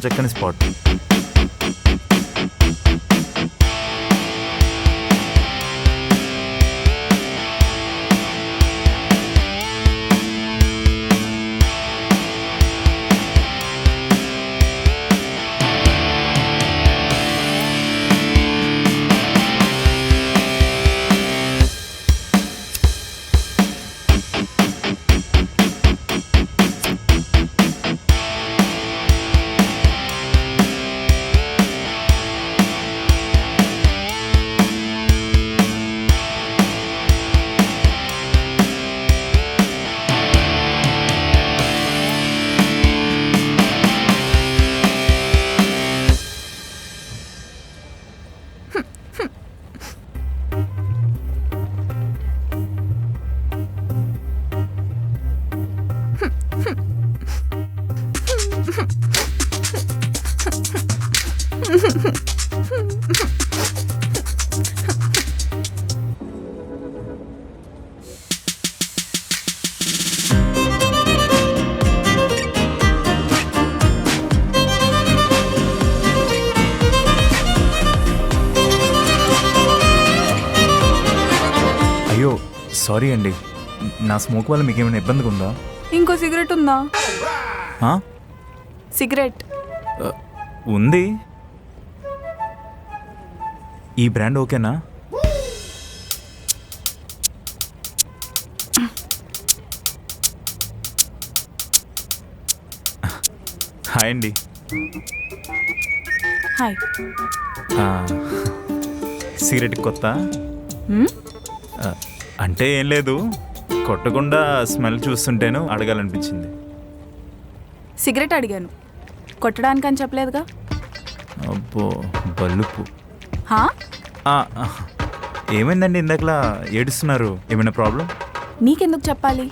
చక్కని స్పాట్. అయ్యో సారీ అండి, నా స్మోక్ వల్ల మీకు ఏమైనా ఇబ్బందిగా ఉందా? ఇంకో సిగరెట్ ఉందా? ఆ? సిగరెట్ ఉంది. ఈ బ్రాండ్ ఓకేనా? హాయ్ అండి. హాయ్. సిగరెట్ కొత్త? అంటే ఏం లేదు, కొట్టకుండా స్మెల్ చూస్తుంటేను అడగాలనిపించింది. సిగరెట్ అడిగాను, కొట్టడానికి అని చెప్పలేదుగా. అబ్బో బల్లుపు. హా? ఏమైందండి ఇందాకలా ఏడుస్తున్నారు? ఏమైనా ప్రాబ్లం? నీకెందుకు చెప్పాలి?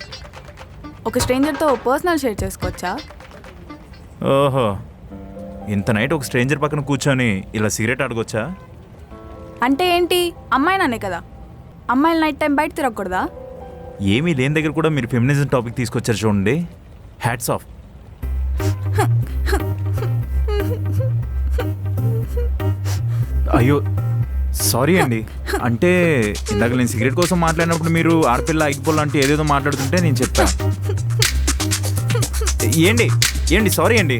ఒక స్ట్రేంజర్తో పర్సనల్ షేర్ చేసుకోవచ్చా? ఓహో, ఇంత నైట్ ఒక స్ట్రేంజర్ పక్కన కూర్చొని ఇలా సిగరెట్ అడగొచ్చా? అంటే ఏంటి, అమ్మాయినానే కదా, అమ్మాయిలు నైట్ టైం బయట తిరగకూడదా? ఏమీ లేని దగ్గర కూడా మీరు ఫెమినిజం టాపిక్ తీసుకొచ్చారు చూడండి, హ్యాట్స్ ఆఫ్. అయ్యో సారీ అండి, అంటే ఇందాక నేను సిగరెట్ కోసం మాట్లాడినప్పుడు మీరు ఆడపిల్ల ఐగిపోల్ అంటే ఏదేదో మాట్లాడుతుంటే నేను చెప్పా. ఏండి ఏండి సారీ అండి,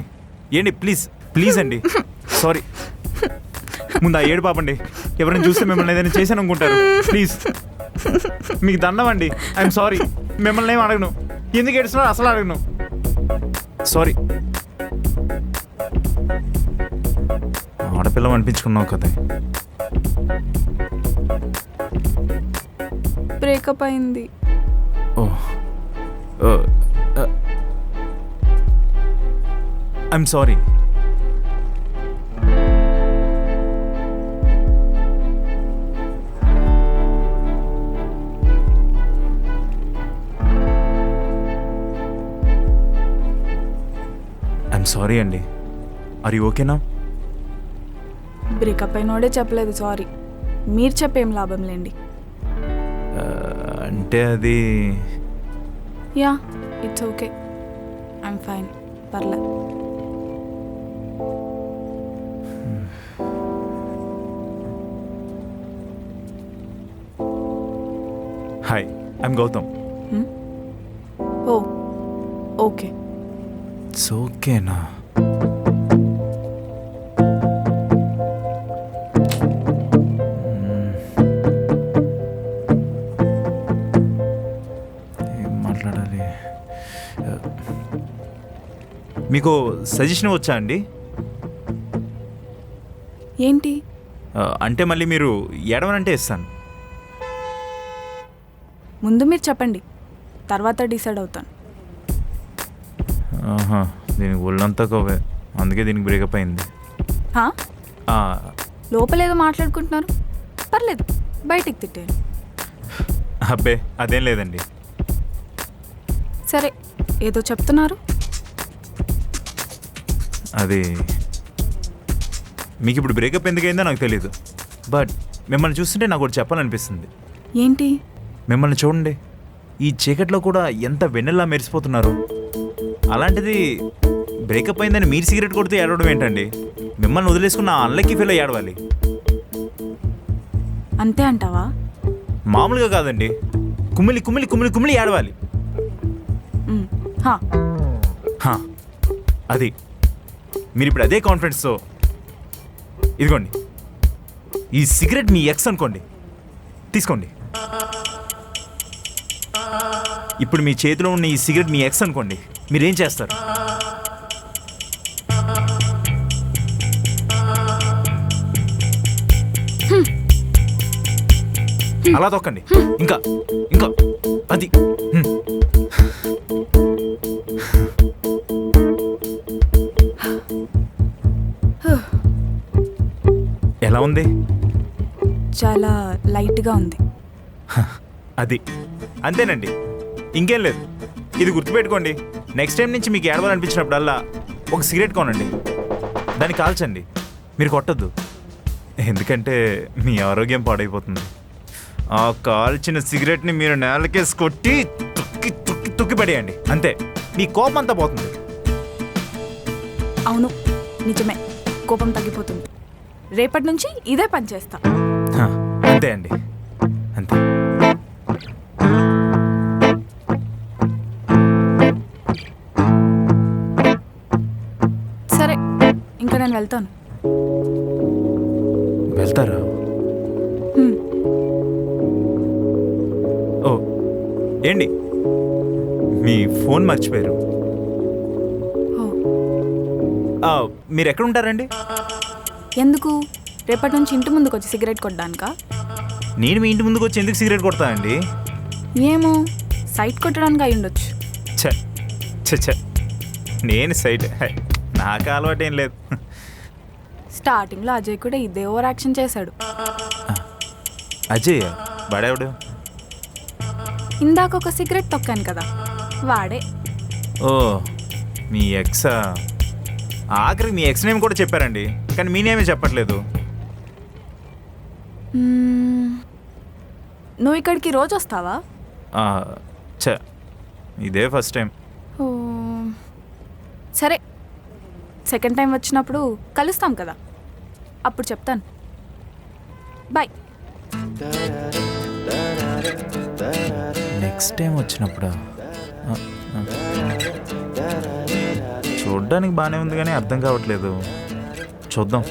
ఏండి ప్లీజ్ ప్లీజ్ అండి సారీ. ముందు ఆ ఏడు పాపండి, ఎవరైనా చూస్తే మిమ్మల్ని ఏదైనా చేశాను అనుకుంటారు. ప్లీజ్ మీకు దండం అండి, ఐఎమ్ సారీ. మిమ్మల్ని ఏం అడగను, ఎందుకు ఏడుస్తున్నారు అసలు అడగను. సారీ. ఆడపిల్ల అనిపించుకున్నావు కదా. బ్రేకప్ అయింది. Oh, I'm sorry. I'm sorry అండి. ఆర్ యూ ఓకేనా? బ్రేకప్ అయినోడే చెప్పలేదు సారీ, మీరు చెప్పేం లాభం లేండి. అంటే అది yeah, it's okay, I'm fine, పర్లే. Hi, I'm Gautam. Oh okay. It's ఓకేనా? ఏం మాట్లాడాలి? మీకు సజెషన్ వచ్చా అండి? ఏంటి? అంటే మళ్ళీ మీరు ఏడవనంటే ఇస్తాను. ముందు మీరు చెప్పండి, తర్వాత డిసైడ్ అవుతాను. ఆహా, దీనికి ఒళ్ళంతా కోవే, అందుకే దీనికి బ్రేకప్ అయింది. హా? లోపలేదో మాట్లాడుకుంటున్నారు, పర్లేదు బయటికి తిట్టాను. అబ్బే అదేం లేదండి. సరే, ఏదో చెప్తున్నారు. అది మీకు ఇప్పుడు బ్రేకప్ ఎందుకైందో నాకు తెలియదు, బట్ మిమ్మల్ని చూస్తుంటే నాకు ఒకటి చెప్పాలనిపిస్తుంది. ఏంటి? మిమ్మల్ని చూడండి, ఈ చీకట్లో కూడా ఎంత వెన్నెలా మెరిసిపోతున్నారు. అలాంటిది బ్రేకప్ అయిందని మీరు సిగరెట్ కొడితే ఏడవడం ఏంటండి? మిమ్మల్ని వదిలేసుకున్న ఆ అన్లక్కీ ఫీల్ ఏడవాలి. అంతే అంటావా? మామూలుగా కాదండి, కుమిలి కుమిలి కుమిలి కుమిలి ఏడవాలి. హా. హా, అది మీరు ఇప్పుడు అదే కాన్ఫిడెన్స్తో ఇదిగోండి, ఈ సిగరెట్ మీ ఎక్స్ అనుకోండి, తీసుకోండి. ఇప్పుడు మీ చేతిలో ఉన్న ఈ సిగరెట్ మీ ఎక్స్ అనుకోండి, మీరేం చేస్తారు? అలా తొక్కండి, ఇంకా ఇంకా అది. ఎలా ఉంది? చాలా లైట్గా ఉంది. అది అంతేనండి, ఇంకేం లేదు. ఇది గుర్తుపెట్టుకోండి, నెక్స్ట్ టైం నుంచి మీకు ఏడవాలనిపించినప్పుడల్లా ఒక సిగరెట్ కొనండి, దాన్ని కాల్చండి, మీరు కొట్టద్దు. ఎందుకంటే మీ ఆరోగ్యం పాడైపోతుంది. ఆ కాల్చిన సిగరెట్ని మీరు నేలకేసి కొట్టి తొక్కి తొక్కి తొక్కి పడేయండి, అంతే, మీ కోపం అంతా పోతుంది. అవును, నిజమే, కోపం తగ్గిపోతుంది. రేపటి నుంచి ఇదే పని చేస్తా. అంతే అండి, అంతే. సరే, ఇంకా నేను వెళ్తాను. వెళ్తారా? ఓ ఏంటి, మీ ఫోన్ మర్చిపోయారు. మీరు ఎక్కడ ఉంటారండి? ఎందుకు? రేపటి నుంచి ఇంటి ముందుకు వచ్చి సిగరెట్ కొట్టడానికా? నేను మీ ఇంటి ముందుకు వచ్చి ఎందుకు సిగరెట్ కొడతా అండి? ఏమో, సైట్ కొట్టడానికి అయి ఉండొచ్చు. ఛ, నేను సైట్, నాకు అలవాటు ఏం లేదు. స్టార్టింగ్లో అజయ్ కూడా ఇదే ఓవర్ యాక్షన్ చేశాడు. అజయ్ వాడేవాడు? ఇందాక ఒక సిగరెట్ తొక్కాను కదా, వాడే. ఓ, మీ ఎక్సా? ఆఖరికి మీ ఎక్స్ నేమ్ కూడా చెప్పారండి, కానీ మీ నేమే చెప్పట్లేదు. నువ్వు ఇక్కడికి రోజు వస్తావా? ఇదే ఫస్ట్ టైం. ఓ సరే, సెకండ్ టైం వచ్చినప్పుడు కలుస్తాం కదా, అప్పుడు చెప్తాను. బాయ్. నెక్స్ట్ టైం వచ్చినప్పుడు చూడ్డానికి బాగానే ఉంది కానీ అర్థం కావట్లేదు. చూద్దాం,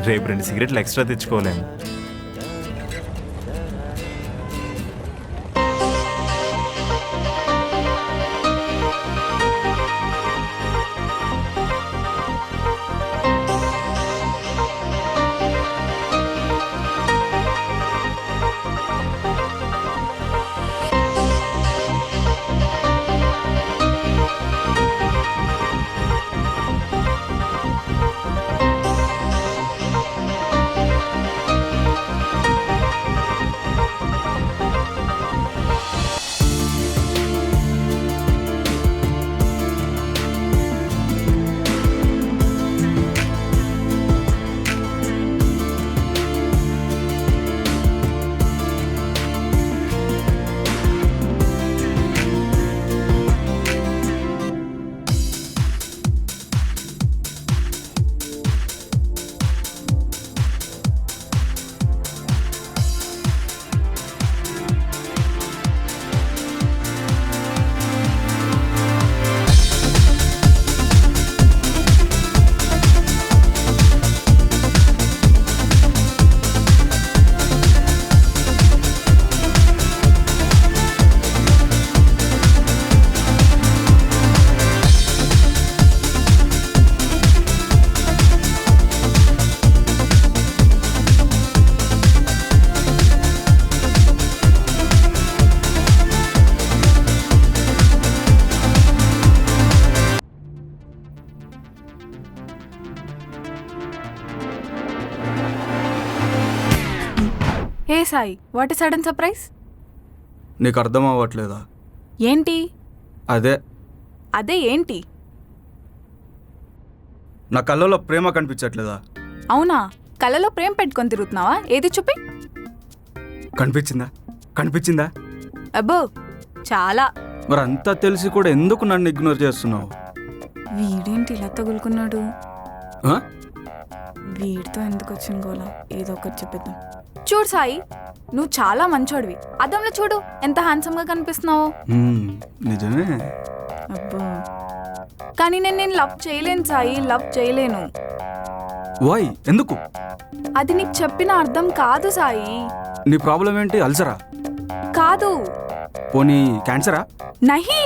రేపు 2 సిగరెట్లు ఎక్స్ట్రా తెచ్చుకోలేము. ఏ Sai, what is sudden surprise? నీకు అర్థం అవ్వట్లేదా? ఏంటి అదే అదే ఏంటి? నా కళ్ళలో ప్రేమ కనిపించట్లేదా? అవునా, కళ్ళలో ప్రేమ పెట్టుకొని తిరుగుతున్నావా? ఏది చూపి. కనిపించిందా? కనిపించిందా? అబ్బో చాలా. మరి అంతా తెలిసి కూడా ఎందుకు నన్ను ఇగ్నోర్ చేస్తున్నావు? వీడేంటి ఇలా తగులుకున్నాడు? ఆ? వీడితో ఎందుకు వచ్చిన గోలా? ఏదో ఒకటి చెప్పేద్దాం. చూడు సాయి, నువ్వు చాలా మంచోడివి. అద్దంలో చూడు ఎంత హ్యాండ్సమ్ గా కనిపిస్తున్నావో. నిజమే. అబ్బో, కానీ నేను లవ్ చేయలేను సాయి, లవ్ చేయలేను. వై? ఎందుకు? అది నీకు చెప్పిన అర్థం కాదు సాయి. నీ ప్రాబ్లం ఏంటి? అల్సరా? కాదు. పోనీ క్యాన్సరా? నహి.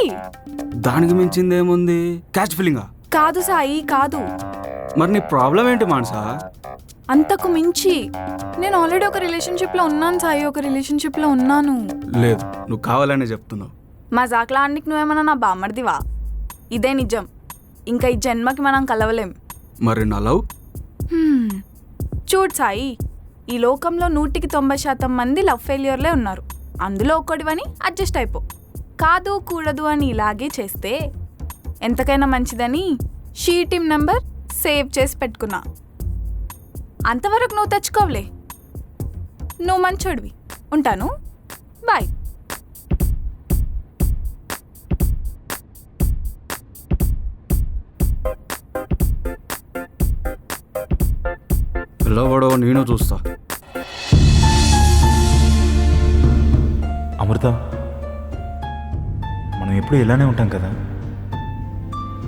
దానికి మించింది ఏముంది? క్యాచ్ ఫీలింగా? కాదు సాయి, కాదు. మరి నీ ప్రాబ్లం ఏంటి మానసా? అంతకు మించి నేను ఆల్రెడీ ఒక రిలేషన్షిప్ లో ఉన్నాను సాయి, ఒక రిలేషన్షిప్ లో ఉన్నాను. లేదు, నువ్వు కావాలనే చెప్తున్నావు. మజాక్లా అన్నికి నువ్వేమన్నా నా బామ్మర్దివా? ఇదే నిజం. ఇంకా ఈ జన్మకి మనం కలవలేం. మరి నా లవ్? చూడు సాయి, ఈ లోకంలో 100% మంది లవ్ ఫెయిల్యూర్లే ఉన్నారు. అందులో ఒక్కడివని అడ్జస్ట్ అయిపో. కాదు కూడదు అని ఇలాగే చేస్తే ఎంతకైనా మంచిదని షీ టీమ్ నెంబర్ సేవ్ చేసి పెట్టుకున్నా. అంతవరకు నువ్వు తెచ్చుకోవలే. నువ్వు మంచోడివి. ఉంటాను, బాయ్. పిల్లవాడో నేను చూస్తా. అమృత, మనం ఎప్పుడు ఇలానే ఉంటాం కదా,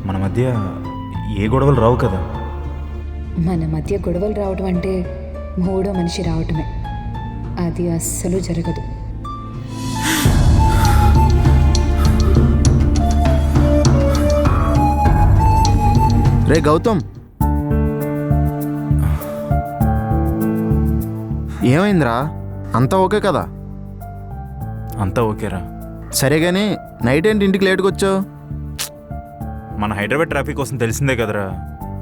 మన మధ్య ఏ గొడవలు రావు కదా. మన మధ్య గొడవలు రావడం అంటే మూడో మనిషి రావటమే. అది అస్సలు జరగదు. రే గౌతమ్, ఏమైందిరా? అంతా ఓకే కదా? అంతా ఓకేరా. సరే కానీ నైట్ ఏంటి ఇంటికి లేట్గా వచ్చావు? మన హైదరాబాద్ ట్రాఫిక్ కోసం తెలిసిందే కదరా,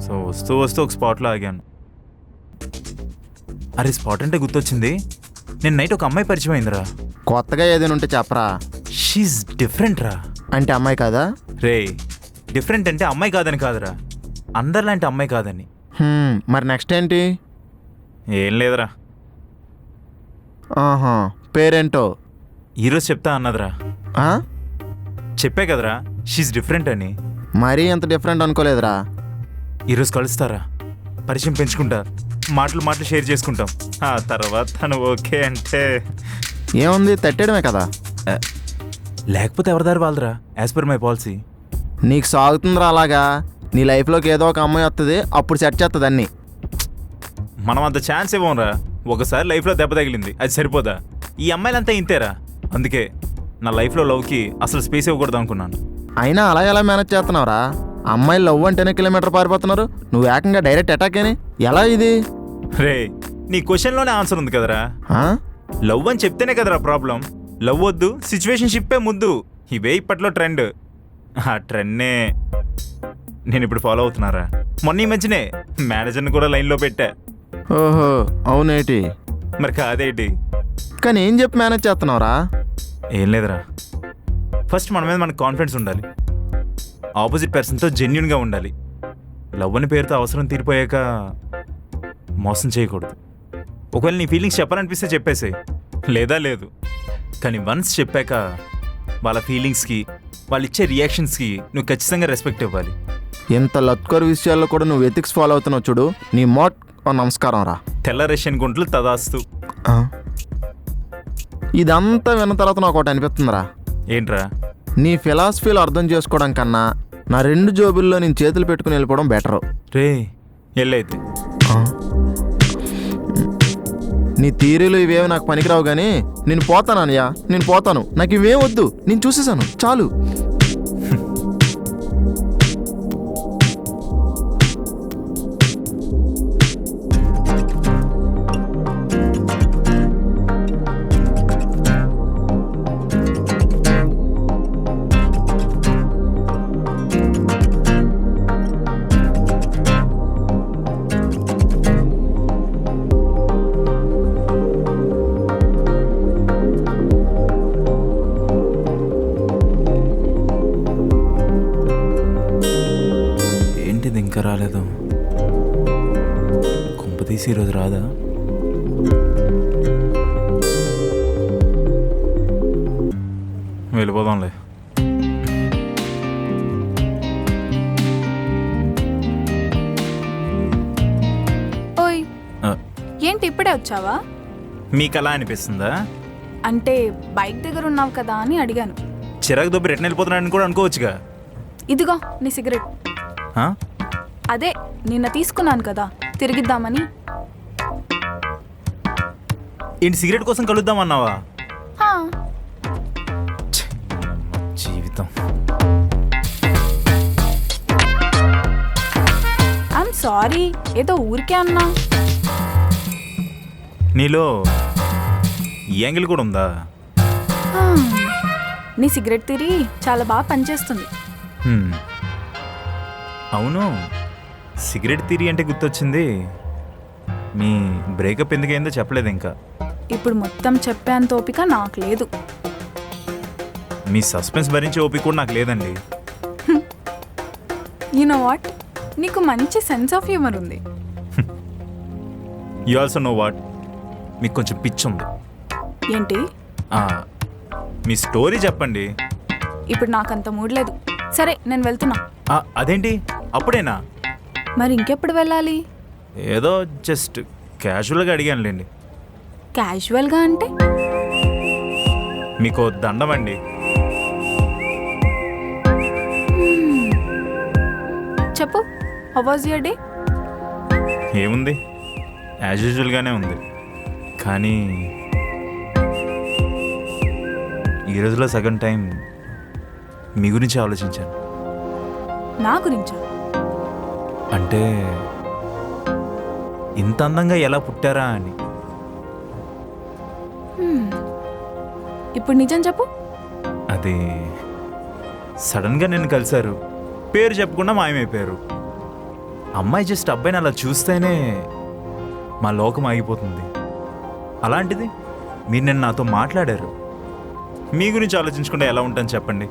సో వస్తూ వస్తూ ఒక స్పాట్లో ఆగాను. అరే, స్పాట్ అంటే గుర్తొచ్చింది. నేను నైట్ ఒక అమ్మాయి పరిచయం అయిందిరా. కొత్తగా ఏదైనా ఉంటే చెప్పరా. షీజ్ డిఫరెంట్ రా. అంటే అమ్మాయి కాదా? రే, డిఫరెంట్ అంటే అమ్మాయి కాదని కాదురా, అందరిలాంటి అమ్మాయి కాదని. మరి నెక్స్ట్ ఏంటి? ఏం లేదురా. ఆహా, పేరేంటో? ఈరోజు చెప్తా అన్నదిరా. ఆ? చెప్పే కదరా షీజ్ డిఫరెంట్ అని. మరీ అంత డిఫరెంట్ అనుకోలేదురా. ఈరోజు కలుస్తారా, పరిచయం పెంచుకుంటా, మాటలు షేర్ చేసుకుంటాం. ఆ తర్వాత తను ఓకే అంటే ఏముంది, తట్టేయడమే కదా. లేకపోతే ఎవరిదారి వాళ్ళరా, యాజ్ పర్ మై పాలసీ. నీకు సాగుతుందిరా అలాగా. నీ లైఫ్లోకి ఏదో ఒక అమ్మాయి వస్తుంది, అప్పుడు సెట్ చేస్తుంది అన్నీ. మనం అంత ఛాన్స్ ఇవ్వరా. ఒకసారి లైఫ్లో దెబ్బ తగిలింది, అది సరిపోదా? ఈ అమ్మాయిలంతా ఇంతేరా. అందుకే నా లైఫ్లో లవ్కి అసలు స్పేస్ ఇవ్వకూడదు అనుకున్నాను. అయినా అలా ఎలా మేనేజ్ చేస్తున్నావురా? అమ్మాయిలు లవ్ అంటేనే కిలోమీటర్ పారిపోతున్నారు, నువ్వు ఏకంగా డైరెక్ట్ అటాక్ అని ఎలా ఇది? రే, నీ క్వశ్చన్లోనే ఆన్సర్ ఉంది కదరా. ఆ? లవ్ అని చెప్తేనే కదరా ప్రాబ్లం. లవ్ వద్దు, సిచ్యువేషన్షిప్పే ముద్దు, ఇవే ఇప్పట్లో ట్రెండ్. ఆ ట్రెండ్నే నేను ఇప్పుడు ఫాలో అవుతున్నారా. మొన్న ఈ మధ్యనే మేనేజర్ని కూడా లైన్లో పెట్టా. ఓహో, అవునేటి? మరి కాదేటి? కానీ ఏం చెప్పి మేనేజ్ చేస్తున్నావురా? ఏం లేదురా, ఫస్ట్ మన మీద మనకు కాన్ఫిడెన్స్ ఉండాలి, ఆపోజిట్ పర్సన్తో జెన్యున్గా ఉండాలి. లవ్ అని పేరుతో అవసరం తీరిపోయాక మోసం చేయకూడదు. ఒకవేళ నీ ఫీలింగ్స్ చెప్పాలనిపిస్తే చెప్పేసే, లేదా లేదు. కానీ వన్స్ చెప్పాక వాళ్ళ ఫీలింగ్స్కి, వాళ్ళు ఇచ్చే రియాక్షన్స్కి నువ్వు ఖచ్చితంగా రెస్పెక్ట్ ఇవ్వాలి. ఇంత లత్కర్ విషయాల్లో కూడా నువ్వు ఎథిక్స్ ఫాలో అవుతున్నావు చూడు, నీ మోట్ నమస్కారం రా. తెల్ల రష్యన్ గుంటలు తదాస్తు. ఇదంతా విన్న తర్వాత నాకు ఒకటి అనిపిస్తుందిరా. ఏంట్రా? నీ ఫిలాసఫీలు అర్థం చేసుకోవడం కన్నా నా 2 జోబుల్లో నేను చేతులు పెట్టుకుని వెళ్ళిపోవడం బెటరు. రే, ఎల్లైతే నీ థియరీలు ఇవేవి నాకు పనికిరావు, కానీ నేను పోతాను అన్నయ్య, నేను పోతాను. నాకు ఇవేం వద్దు, నేను చూసేసాను చాలు. ఇంకా రాలేదు, కొంప తీసి ఈరోజు రాదా? వెళ్ళిపోదాంలే. ఇప్పుడే వచ్చావా? మీకు అలా అనిపిస్తుందా? అంటే బైక్ దగ్గర ఉన్నావు కదా అని అడిగాను. చిరాకు దొబ్బి రిటర్న్ వెళ్ళిపోతున్నాడని కూడా అనుకోవచ్చుగా. ఇదిగో నీ సిగరెట్. ఆ? అదే నిన్న తీసుకున్నాను కదా, తిరిగిద్దామని. ఏంటి సిగరెట్ కోసం కలుద్దామన్నావా? హా, జీవితం. ఐమ్ సారీ, ఏదో ఊరికే అన్నా. నీలో ఈ యాంగిల్ కూడా ఉందా? హా, నీ సిగరెట్ తిరి చాలా బాగా పనిచేస్తుంది. హ్మ్. అవును, సిగరెట్ తీరి అంటే గుర్తొచ్చింది. మీ బ్రేకప్ ఎందుకైందో చెప్పలేదు ఇంకా. ఇప్పుడు మొత్తం చెప్పేంత ఓపిక నాకు లేదు. మీ సస్పెన్స్ భరించే ఓపిక కూడా నాకు లేదండి. యు నో వాట్, నీకు మంచి సెన్స్ ఆఫ్ హ్యూమర్ ఉంది. యు ఆల్సో నో వాట్, మీకు కొంచెం పిచ్ ఉంది. ఏంటి? ఆ, మీ స్టోరీ చెప్పండి. ఇప్పుడు నాకంత మూడ్ లేదు. సరే నేను వెళ్తున్నా. అదేంటి అప్పుడేనా? మరి ఇంకెప్పుడు వెళ్ళాలి? ఏదో జస్ట్ క్యాజువల్గా అడిగానులేండి. క్యాజువల్గా అంటే? మీకు దండం అండి. చెప్పు, హౌ వాజ్ యువర్ డే? ఏముంది, యాజ్ యూజువల్గానే ఉంది. కానీ ఈ రోజులో సగం టైం మీ గురించి ఆలోచించాను. నా గురించా? అంటే ఇంత అందంగా ఎలా పుట్టారా అని. ఇప్పుడు నిజం చెప్పు. అది సడన్గా నేను కలిశారు, పేరు చెప్పకుండా మాయమైపోయారు. అమ్మాయి జస్ట్ అబ్బాయిని అలా చూస్తేనే మా లోకం ఆగిపోతుంది. అలాంటిది మీరు నిన్న నాతో మాట్లాడారు. మీ గురించి ఆలోచించకుండా ఎలా ఉంటాను చెప్పండి?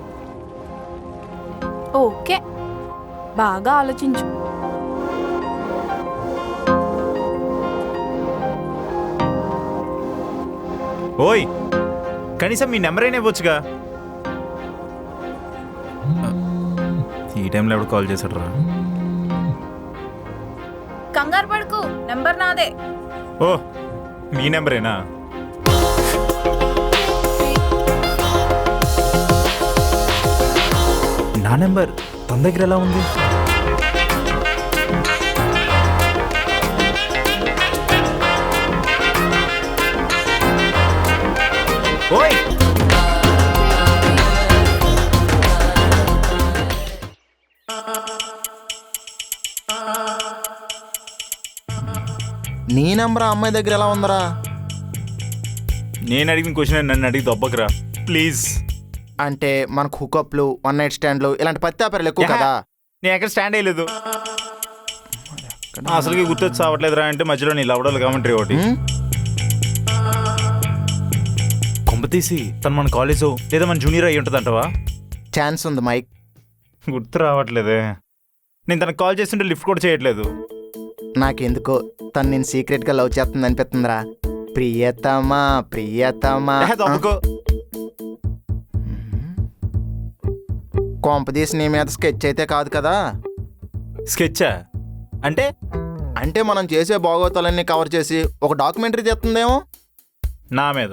ఓకే, బాగా ఆలోచించు. ఓయ్, కనీసం మీ నెంబర్ అయినా ఇవ్వచ్చుగా. ఈ టైంలో ఎవడు కాల్ చేశాడు రా? కంగారు పడుకు, నెంబర్ నాదే. ఓ, మీ నెంబరేనా? నా నెంబర్ తన దగ్గర ఎలా ఉంది? ఓయ్, నీ నెంబర్ ఆ అమ్మాయి దగ్గర ఎలా ఉందరా? నేను అడిగిన క్వశ్చన్ నన్ను అడిగి దొబ్బకరా ప్లీజ్. అంటే మనకు హుకప్లు, వన్ నైట్ స్టాండ్లు ఇలాంటి పత్తాపరలు ఎక్కువ కదా. నేను ఎక్కడ స్టాండ్ అయ్యలేదు. అసలుకి గుర్తొచ్చి చావట్లేదురా అంటే మధ్యలో నీ లవడలు కామెంటరీ ఒకటి. కొంపతీసి తను మన కాలేజ్ లేదా మన జూనియర్ అయ్యి ఉంటుంది అంటవా? ఛాన్స్ ఉంది మైక్. గుర్తు రావట్లేదే. నేను తనకు కాల్ చేస్తుంటే లిఫ్ట్ కూడా చేయట్లేదు. నాకెందుకో తను నేను సీక్రెట్గా లవ్ చేస్తుంది అనిపిస్తుందిరా. ప్రియతమా ప్రియతమా. దొబ్బకో. కొంపదీసి నీ మీద స్కెచ్ అయితే కాదు కదా? స్కెచ్చా అంటే? అంటే మనం చేసే బాగోతాలన్నీ కవర్ చేసి ఒక డాక్యుమెంటరీ తెస్తుందేమో నా మీద.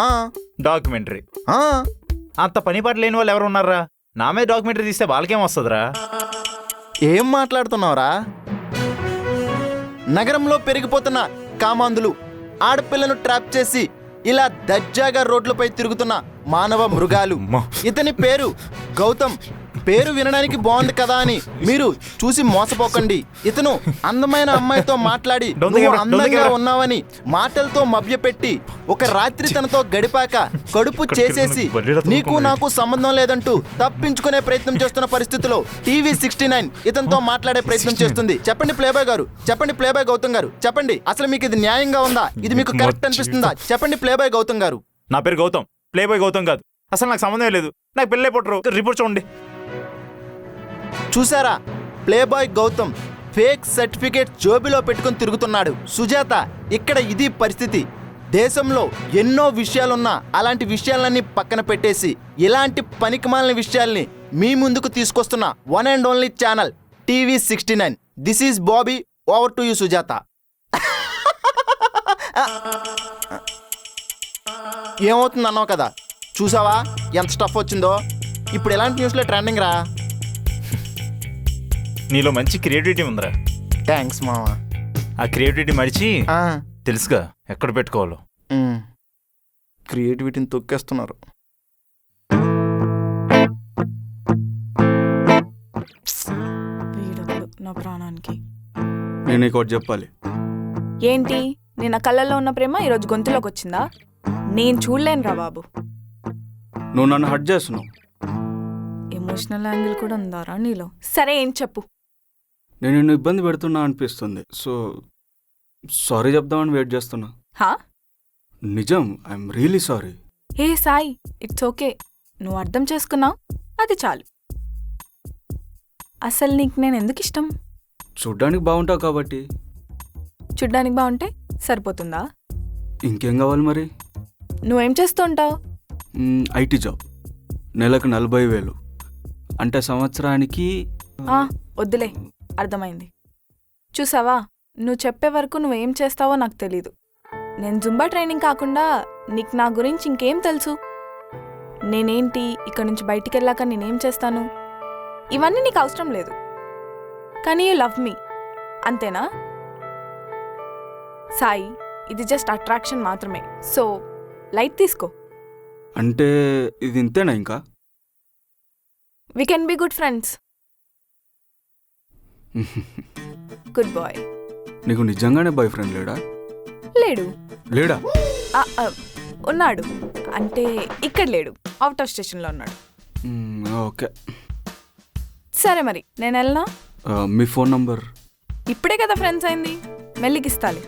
ఆ, డాక్యుమెంటరీ? ఆ. అంత పని పాట లేని వాళ్ళు ఎవరు ఉన్నారా? నా మీద డాక్యుమెంటరీ తీస్తే వాళ్ళకేం వస్తుందిరా? ఏం మాట్లాడుతున్నావురా? నగరంలో పెరిగిపోతున్న కామాంధులు ఆడపిల్లను ట్రాప్ చేసి ఇలా దర్జాగా రోడ్లపై తిరుగుతున్న మానవ మృగాలు. ఇతని పేరు గౌతమ్. పేరు వినడానికి బాగుంది కదా అని మీరు చూసి మోసపోకండి. ఇతను అందమైన అమ్మాయితో మాట్లాడి నువ్వు అందంగా ఉన్నావని మాటలతో మభ్యపెట్టి ఒక రాత్రి తనతో గడిపాక కడుపు చేసేసి నీకు నాకు సంబంధం లేదంటూ తప్పించుకునే ప్రయత్నం చేస్తున్న పరిస్థితిలో టీవీ 69 ఇతనితో మాట్లాడే ప్రయత్నం చేస్తుంది. చెప్పండి ప్లేబాయ్ గారు, చెప్పండి ప్లేబాయ్ గౌతమ్ గారు, చెప్పండి అసలు మీకు ఇది న్యాయంగా ఉందా? ఇది మీకు కరెక్ట్ అనిపిస్తుందా? చెప్పండి ప్లేబాయ్ గౌతమ్ గారు. నా పేరు గౌతమ్, ప్లేబాయ్ గౌతమ్ కాదు. అసలు నాకు సంబంధం లేదు. నాకు పెళ్ళే పుట్టరు. రిపోర్ట్ చూడండి. చూసారా, ప్లేబాయ్ గౌతమ్ ఫేక్ సర్టిఫికేట్ జోబిలో పెట్టుకుని తిరుగుతున్నాడు. సుజాత, ఇక్కడ ఇది పరిస్థితి. దేశంలో ఎన్నో విషయాలున్నా అలాంటి విషయాలన్నీ పక్కన పెట్టేసి ఇలాంటి పనికిమాలిన విషయాల్ని మీ ముందుకు తీసుకొస్తున్న one and only channel TV 69. This is Bobby. Over to you Sujatha. ఏమవుతుంది అన్నావు కదా, చూసావా ఎంత స్టఫ్ వచ్చిందో. ఇప్పుడు ఎలాంటి న్యూస్లో ట్రెండింగ్ రా. నీలో మంచి క్రియేటివిటీ ఉందిరా. థ్యాంక్స్ మావా. ఆ క్రియేటివిటీ మడిచి తెలుసుగా ఎక్కడ పెట్టుకోవాలో. క్రియేటివిటీని తొక్కేస్తున్నారు. వీడొకడు నా ప్రాణానికి. నేను నీకు ఒకటి చెప్పాలి. ఏంటి, నిన్న కళ్ళల్లో ఉన్న ప్రేమ ఈరోజు గొంతులోకి వచ్చిందా? నేను చూడలేనురా బాబు. నువ్వు నన్ను హర్ట్ చేస్తున్నావు. ఎమోషనల్ యాంగిల్ కూడా ఉందారా నీలో? సరే ఏం చెప్పు. నేను నిన్ను ఇబ్బంది పెడుతున్నా అనిపిస్తుంది. సో సారీ చెప్దామని వెయిట్ చేస్తున్నా. హా? నిజం, I'm really sorry. A Sai, it's okay. నువ్వు అర్థం చేసుకున్నావు, అది చాలు. అసలు నీకు నేను ఎందుకు ఇష్టం? చూడ్డానికి బాగుంటావు కాబట్టి. చూడ్డానికి బాగుంటే సరిపోతుందా? ఇంకేం కావాలి మరి? నువ్వేం చేస్తూ ఉంటావు? ఐటీ జాబ్, నెలకు 40,000, అంటే సంవత్సరానికి. వద్దులే, అర్థమైంది. చూసావా, నువ్వు చెప్పే వరకు నువ్వేం చేస్తావో నాకు తెలీదు. నేను జుంబా ట్రైనింగ్ కాకుండా నీకు నా గురించి ఇంకేం తెలుసు? నేనేంటి, ఇక్కడ నుంచి బయటికి వెళ్ళాక నేనేం చేస్తాను, ఇవన్నీ నీకు అవసరం లేదు. కానీ యూ లవ్ మీ, అంతేనా? సాయి, ఇది జస్ట్ అట్రాక్షన్ మాత్రమే. సో లైట్ తీసుకో. అంటే ఇది ఇంతేనా ఇంకా? We can be good friends. Good boy. నీకు నిజంగానే బాయ్ ఫ్రెండ్ లేడా? లేడు. లేడా? ఉన్నాడు, అంటే ఇక్కడ లేడు, అవుట్ ఆఫ్ స్టేషన్లో ఉన్నాడు. ఓకే. సరే మరి నేను వెళ్ళనా? మీ ఫోన్ నంబర్? ఇప్పుడే కదా ఫ్రెండ్స్ అయింది, మెల్లికిస్తాలే.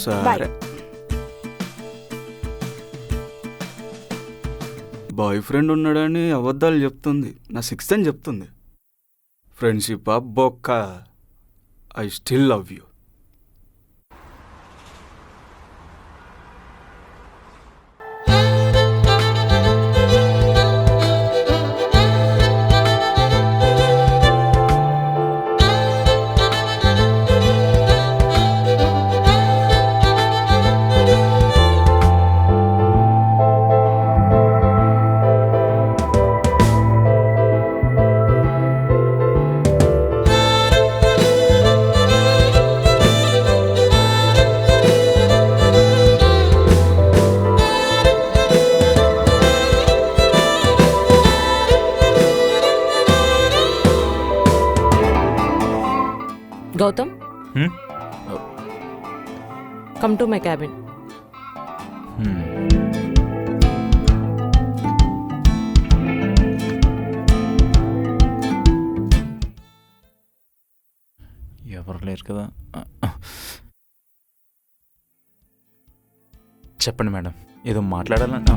సరే. బాయ్ ఫ్రెండ్ ఉన్నాడని అబద్ధాలు చెప్తుంది, నా 6th అని చెప్తుంది. ఫ్రెండ్షిప్ బొక్క. I still love you. Gautam, come to my cabin. ఎవరు లేరు కదా. చెప్పండి మేడం, ఏదో మాట్లాడాలన్నా.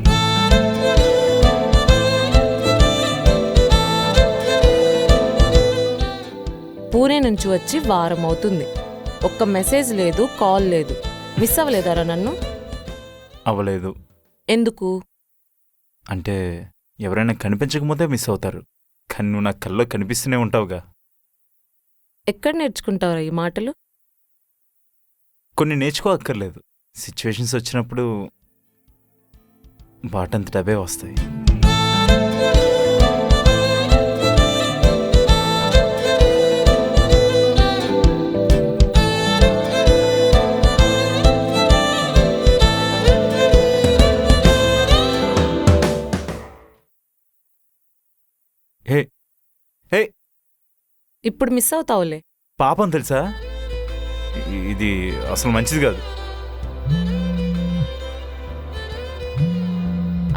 పూణే నుంచి వచ్చి వారం అవుతుంది. ఒక్క మెసేజ్ లేదు, కాల్ లేదు. మిస్ అవ్వలేదారా నన్ను? అవ్వలేదు. ఎందుకు? అంటే ఎవరైనా కనిపించకపోతే మిస్ అవుతారు, కానీ నువ్వు నా కల్లో కనిపిస్తూనే ఉంటావుగా. ఎక్కడ నేర్చుకుంటావురా ఈ మాటలు? కొన్ని నేర్చుకోక్కర్లేదు, సిచ్యువేషన్స్ వచ్చినప్పుడు వాటంతట అవే వస్తాయి. హే హే, ఇప్పుడు మిస్ అవుతావులే. పాపం తెలుసా, ఇది అసలు మంచిది కాదు.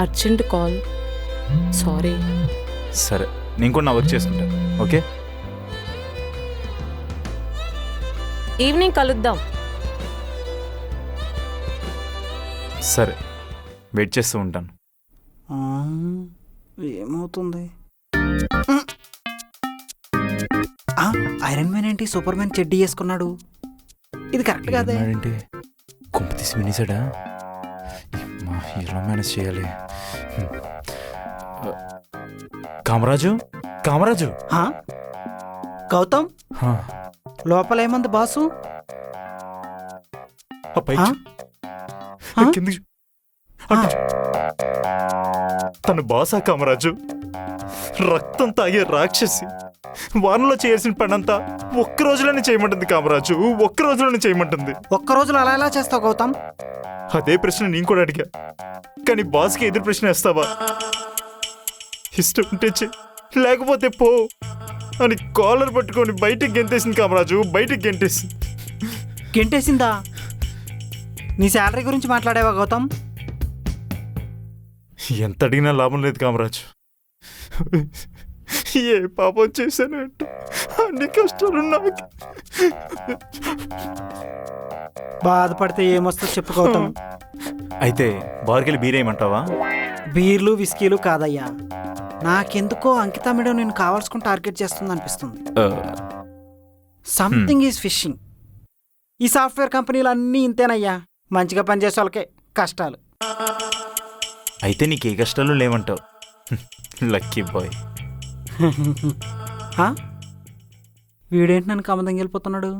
Urgent call, sorry. సరే, నేను కూడా నా వర్క్ చేసుకుంటాను. ఓకే, ఈవినింగ్ కలుద్దాం. సరే, వెయిట్ చేస్తూ ఉంటాను. ఏమవుతుంది? ఐరన్ మ్యాన్ ఏంటి సూపర్ మ్యాన్ చెడ్డీ వేసుకున్నాడు? ఇది కరెక్ట్ కాదే. ఏంటి కుంప తీసి వినేసాడా? ఎలా మేనేజ్ చేయాలి? కామరాజు, కామరాజు. గౌతమ్, లోపల ఏమంది బాసు? ఆ పైకి ఆ? చూ. ఆ? కిందికి చూ. అటు చూ. తను బాసా కామరాజు, రక్తం తాగే రాక్షసి. వారంలో చేయాల్సిన పనంతా ఒక్క రోజులోనే చేయమంటుంది కామరాజు, ఒక్క రోజులోనే చేయమంటుంది. ఒక్క రోజులో అలా ఎలా చేస్తావు గౌతమ్? అదే ప్రశ్న నేను కూడా అడిగా, కానీ బాస్కి ఎదురు ప్రశ్న వేస్తావా? ఇష్టం ఉంటే చెయ్యి, లేకపోతే పో అని కాలర్ పట్టుకొని బయటికి గెంతేసింది కామరాజు, బయటికి గెంటేసింది. గెంటేసిందా? నీ శాలరీ గురించి మాట్లాడేవా గౌతమ్? ఎంత అడిగినా లాభం లేదు కామరాజు. ఏ పాపం చేశానంటే అన్ని కష్టాలు నాకు. బాధపడితే ఏమొస్తుందో చెప్పు గౌతమ్. అయితే బార్కెళ్ళి బీరేయమంటావా? బీర్లు విస్కీలు కాదయ్యా, నాకెందుకో అంకిత మేడం నేను కావాల్సుకుని టార్గెట్ చేస్తుంది అనిపిస్తుంది. Something is fishing. ఈ సాఫ్ట్వేర్ కంపెనీలు అన్నీ ఇంతేనయ్యా, మంచిగా పనిచేసే వాళ్ళకే కష్టాలు. అయితే నీకు ఏ కష్టాలు లేవంటావు. Lucky boy. హా? వీడేంటి నన్ను కమదంగి వెళ్ళిపోతున్నాడు?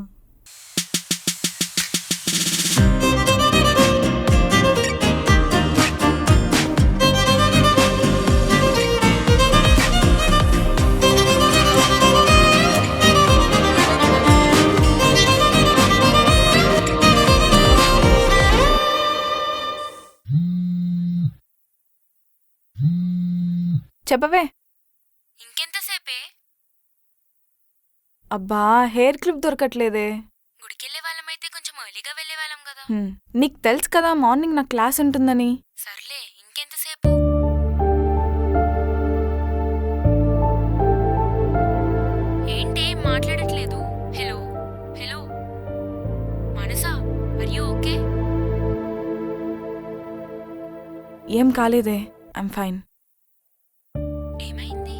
చెప్పవే. ఇంకెంతసేపే? అబ్బా, హెయిర్ క్లిప్ దొరకట్లేదే. గుడికెళ్ళే వాళ్ళమైతే కొంచెం ఎర్లీగా వెళ్ళే వాళ్ళం కదా. నీకు తెలుసు కదా మార్నింగ్ నాకు క్లాస్ ఉంటుందని. సర్లే, ఇంకెంతసేపు? ఏంటి మాట్లాడట్లేదు? Hello hello Manasa, are you okay? ఏం కాలేదే, ఐమ్ ఫైన్. ఏమైంది?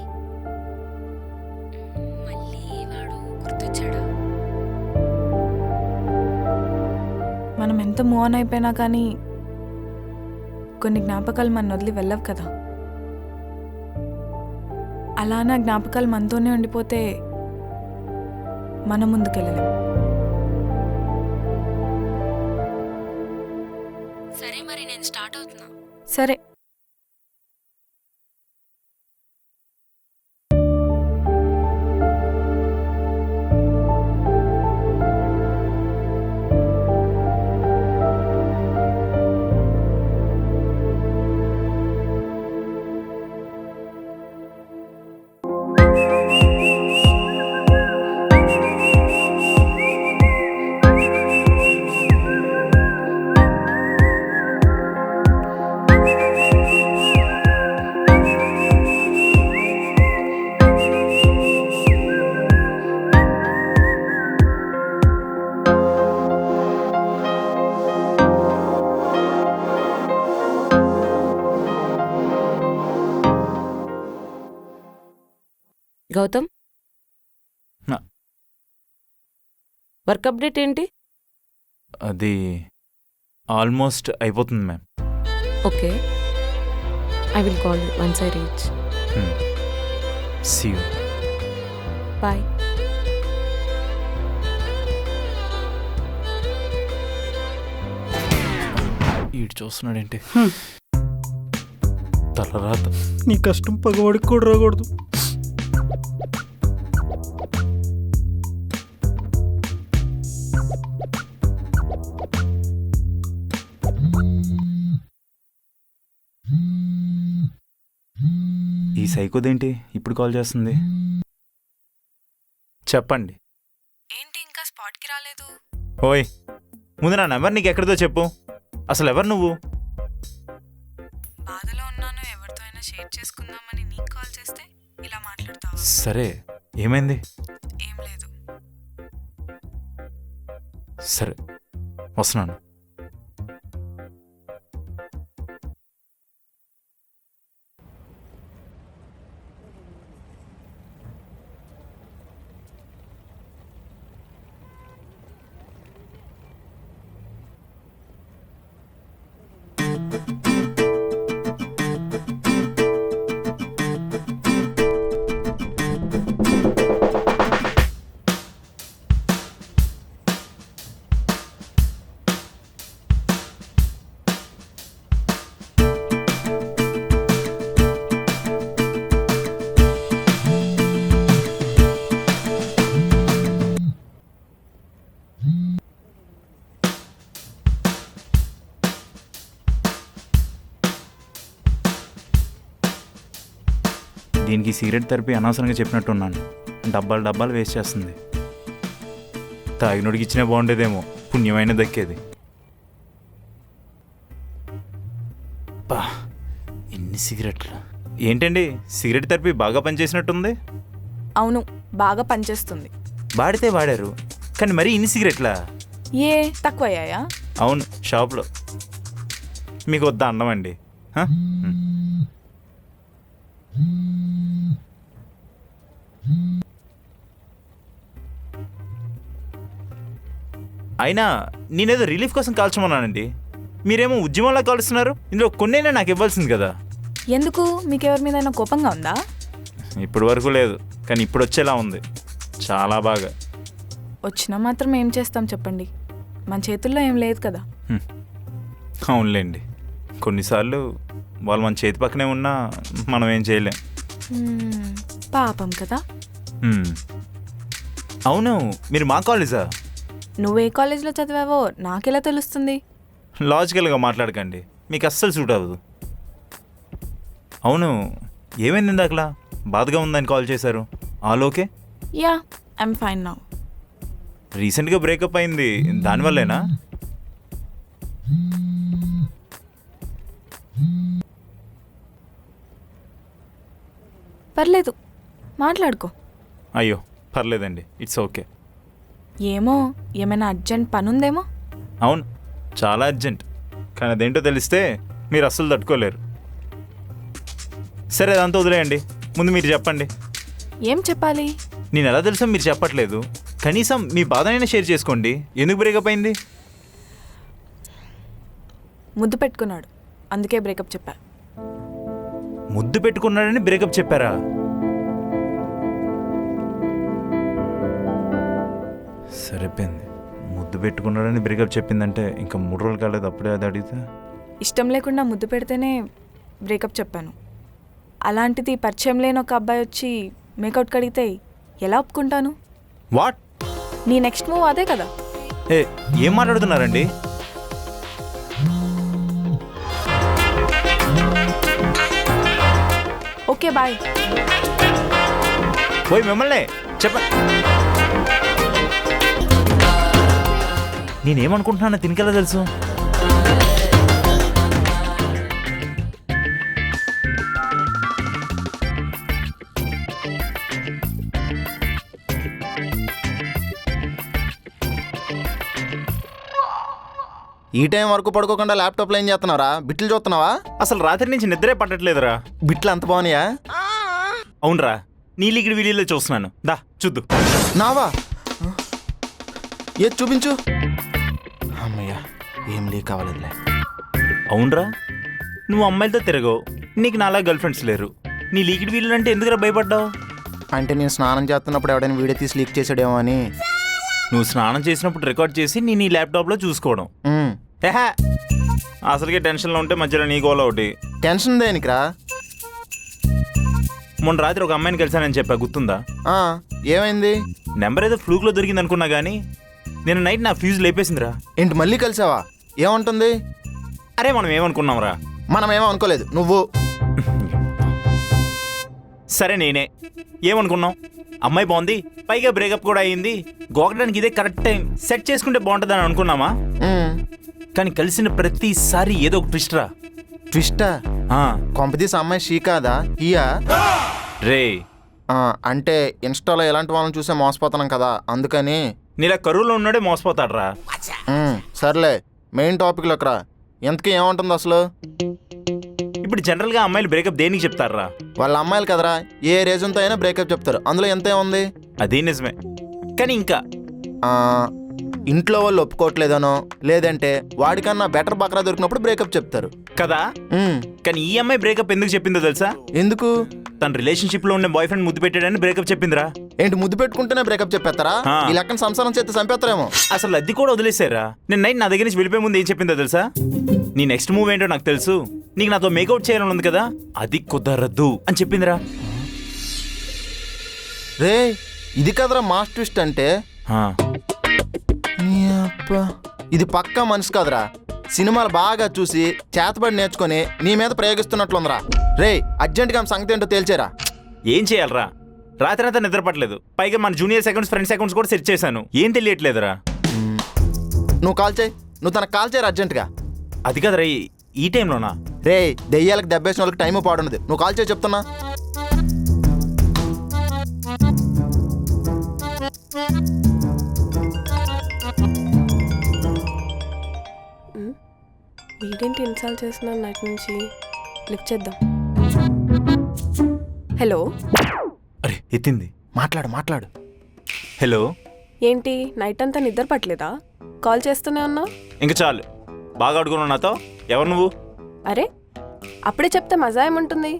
మళ్ళీ వాడు గుర్తొచ్చాడా? మనం ఎంత మూవ్ ఆన్ అయిపోయినా కానీ కొన్ని జ్ఞాపకాలు మన వదిలి వెళ్ళవు కదా. అలా నా జ్ఞాపకాలు మనతోనే ఉండిపోతే మనం ముందుకెళ్ళలేం. సరే మరి, నేను స్టార్ట్ అవుతున్నా. సరే. గౌతమ్, నా. వర్క్ అప్డేట్ ఏంటి? అది ఆల్మోస్ట్ అయిపోతుంది ma'am. Okay, I will call you once I reach. See you. Bye. ఈడు చూస్తున్నాడేంటి? తలరాత. నీ కష్టం పగవాడికి కూడా రాకూడదు. ఈ సైకోదేంటి ఇప్పుడు కాల్ చేస్తుంది? చెప్పండి. ఏంటి ఇంకా స్పాట్కి రాలేదు? ఓయ్, ముందు నా నెంబర్ నీకు ఎక్కడిదో చెప్పు. అసలు ఎవరు నువ్వు? బాధలో ఉన్నాను, ఎవరితో అయినా షేర్ చేసుకుందామని నీకు కాల్ చేస్తే ఇలా మాట్లాడతావు. సరే, ఏమైంది? ఏం లేదు. సరే, వస్తున్నాను. దీనికి సిగరెట్ థెరపీ అనవసరంగా చెప్పినట్టున్నాను. డబ్బాలు డబ్బాలు వేస్ట్ చేస్తుంది. తాగినోడికి ఇచ్చినా బాగుండేదేమో, పుణ్యమైన దక్కేది. బా, ఎన్ని సిగరెట్లు! ఏంటండి, సిగరెట్ థెరపీ బాగా పనిచేసినట్టుంది. అవును, బాగా పనిచేస్తుంది. వాడితే వాడారు, కానీ మరీ ఇన్ని సిగరెట్లా? ఏ తక్కువయ్యాయా? అవును, షాప్లో. మీకు వద్దా అన్నం అండి? హ? అయినా నేనేదో రిలీఫ్ కోసం కాల్చమన్నానండి, మీరేమో ఉద్యమంలా కాలుస్తున్నారు. ఇందులో కొన్నైనా నాకు ఇవ్వాల్సింది కదా. ఎందుకు, మీకెవరి మీద కోపంగా ఉందా? ఇప్పటి వరకు లేదు, కానీ ఇప్పుడు వచ్చేలా ఉంది చాలా బాగా. వచ్చినా మాత్రం ఏం చేస్తాం చెప్పండి, మన చేతుల్లో ఏం లేదు కదా. అవునులేండి, కొన్నిసార్లు వాళ్ళు మన చేతి పక్కనే ఉన్నా మనం ఏం చేయలేం. పాపం కదా. అవును, మీరు మా కాలేజా? నువ్వే కాలేజ్లో చదివావో నాకెలా తెలుస్తుంది? లాజికల్గా మాట్లాడకండి, మీకు అస్సలు సూట్ అవ్వదు. అవును, ఏమైంది ఇందాకలా? బాధగా ఉందని కాల్ చేశారు. All okay? Yeah, I'm fine now. రీసెంట్గా బ్రేకప్ అయింది, దానివల్లేనా? పర్లేదు, మాట్లాడుకో. అయ్యో పర్లేదండి, ఇట్స్ ఓకే. ఏమో, ఏమైనా అర్జెంట్ పనుందేమో. అవును, చాలా అర్జెంట్, కానీ అదేంటో తెలిస్తే మీరు అస్సలు తట్టుకోలేరు. సరే, అదంతా వదిలేయండి, ముందు మీరు చెప్పండి. ఏం చెప్పాలి? నేను ఎలా తెలుసా మీరు చెప్పట్లేదు? కనీసం మీ బాధనైనా షేర్ చేసుకోండి. ఎందుకు బ్రేకప్ అయింది? ముద్దు పెట్టుకున్నాడు, అందుకే బ్రేకప్ చెప్పా. ముద్దు పెట్టుకున్నాడని బ్రేకప్ చెప్పారా? సరిపోయింది, ముద్దు పెట్టుకున్నాడని బ్రేకప్ చెప్పిందంటే ఇంకా 3 రోజులు కాలేదు, అప్పుడే అది అడిగితే. ఇష్టం లేకుండా ముద్దు పెడితేనే బ్రేకప్ చెప్పాను. అలాంటిది పరిచయం లేని ఒక అబ్బాయి వచ్చి మేకౌట్ కడిగితే ఎలా ఒప్పుకుంటాను? వాట్? నీ నెక్స్ట్ మూవ్ అదే కదా. ఏ, ఏం మాట్లాడుతున్నారండి? Okay bye. పోయి మిమ్మల్ని చెప్ప. నేనేమనుకుంటున్నానో తినకెలా తెలుసు? ఈ టైం వరకు పడుకోకుండా ల్యాప్టాప్లో ఏం చేస్తున్నావురా? బిట్లు చూస్తున్నావా? అసలు రాత్రి నుంచి నిద్రే పట్టట్లేదురా. బిట్లు అంత బాగున్నాయా? అవునరా, నీలిగిడి వీడియోలో చూస్తున్నాను, దా చూద్దు. నావా? ఏది చూపించు. అమ్మయ్యా, ఏం లే కావాలదిలే. అవునరా, నువ్వు అమ్మాయిలతో తిరగవు, నీకు నాలా గర్ల్ ఫ్రెండ్స్ లేరు. నీ లీకిడ్ వీడియోలు అంటే ఎందుకురా భయపడ్డావు? అంటే నేను స్నానం చేస్తున్నప్పుడు ఎవడైనా వీడియో తీసి లీక్ చేసాడేమో అని. నువ్వు స్నానం చేసినప్పుడు రికార్డ్ చేసి నీ ల్యాప్టాప్లో చూసుకోవడం. ఏహా, అసలుకే టెన్షన్లో ఉంటే మధ్యలో నీ గోల ఒకటి. టెన్షన్ దేనికిరా? మొన్న రాత్రి ఒక అమ్మాయిని కలిసానని చెప్పా, గుర్తుందా? ఏమైంది? నెంబర్ ఏదో ఫ్లూక్లో దొరికింది అనుకున్నా కానీ నేను నైట్ నా ఫ్యూజ్ లేపేసిందిరా. ఏంటి, మళ్ళీ కలిసావా? ఏమంటుంది? అరే మనం ఏమనుకున్నాంరా? మనం ఏమో అనుకోలేదు, నువ్వు. సరే నేనే ఏమనుకున్నాం, అమ్మాయి బాగుంది, పైగా బ్రేకప్ కూడా అయ్యింది, గోకడానికి ఇదే కరెక్ట్ టైం, సెట్ చేసుకుంటే బాగుంటుందని అనుకున్నామా? కానీ కలిసిన ప్రతిసారి ఏదో ఒక ట్విస్ట్ రా. ట్విస్టా? కొంపదీస్ అమ్మాయి షీ కాదా, హియా? రే, అంటే ఇన్స్టాలో ఎలాంటి వాళ్ళని చూసే మోసపోతున్నాం కదా, అందుకని. నీలా కరువులో ఉన్నాడే మోసపోతాడు రా. సర్లే, మెయిన్ టాపిక్లోకి రా. ఎంతకీ ఏమంటుంది అసలు? ఇప్పుడు జనరల్గా అమ్మాయిలు బ్రేకప్ దేనికి చెప్తారా? వాళ్ళ అమ్మాయిలు కదరా, ఏ రీజన్తో అయినా బ్రేకప్ చెప్తారు, అందులో ఎంతే ఉంది. అదే నిజమే, కానీ ఇంకా ఇంట్లో వాళ్ళు ఒప్పుకోవట్లేదనో, లేదంటే వాడికన్నా బెటర్ బకరా దొరికినప్పుడు బ్రేకప్ చెప్తారు కదా. కానీ ఈ అమ్మాయి బ్రేకప్ ఎందుకు చెప్పిందో తెలుసా? ఎందుకు? తన రిలేషన్షిప్ లో ఉన్న బాయ్ ఫ్రెండ్ ముద్దు పెట్టాడని బ్రేకప్ చెప్పిందిరా. ఏంటి, ముద్దు పెట్టుకుంటేనే బ్రేకప్ చెప్పేస్తారా? ఈ లెక్కన సంసారం చేస్తే చంపేస్తారేమో. అసలు అది కూడా వదిలేసారా. నేను నైట్ నా దగ్గర నుంచి వెళ్ళిపోయే ముందు ఏం చెప్పిందో తెలుసా? నీ నెక్స్ట్ మూవ్ ఏంటో నాకు తెలుసు, నీకు నాతో మేకౌట్ చేయాలని ఉంది కదా, అది కుదరదు అని చెప్పిందిరా. రే, ఇది కదరా మాస్ ట్విస్ట్ అంటే. ఇది పక్కా మనసు కాదురా, సినిమాలు బాగా చూసి చేతబడి నేర్చుకొని నీ మీద ప్రయోగిస్తున్నట్లుందిరా. రే, అర్జెంటుగా సంగతి ఏంటో తేల్చేరా. ఏం చేయాలరా? రాత్రి నిద్ర పట్టలేదు. పైగా మన జూనియర్స్ అకౌంట్స్, ఫ్రెండ్స్ అకౌంట్స్ కూడా సెట్ చేశాను. ఏం తెలియట్లేదురా. నువ్వు కాల్ చేయి, నువ్వు తనకు కాల్ చేయరు అర్జెంటుగా. అది కదరా, ఈ టైంలోనా? రే, దెయ్యాలకు దెబ్బేసిన వాళ్ళకి టైం పాడున్నది. నువ్వు కాల్ చేయి చెప్తున్నా. వీడేంటి ఇన్స్టాల్ చేస్తున్నాను నైట్ నుంచి. లిఫ్ట్ చేద్దాం. హలో, అరే ఎత్తింది. మాట్లాడు. హలో. ఏంటి నైట్ అంతా నిద్ర పట్టలేదా? కాల్ చేస్తూనే ఉన్నావు. ఇంక చాలు, బాగా అడుగున్నావు నాతో. ఎవరు నువ్వు? అరే, అప్పుడే చెప్తే మజా ఏముంటుంది?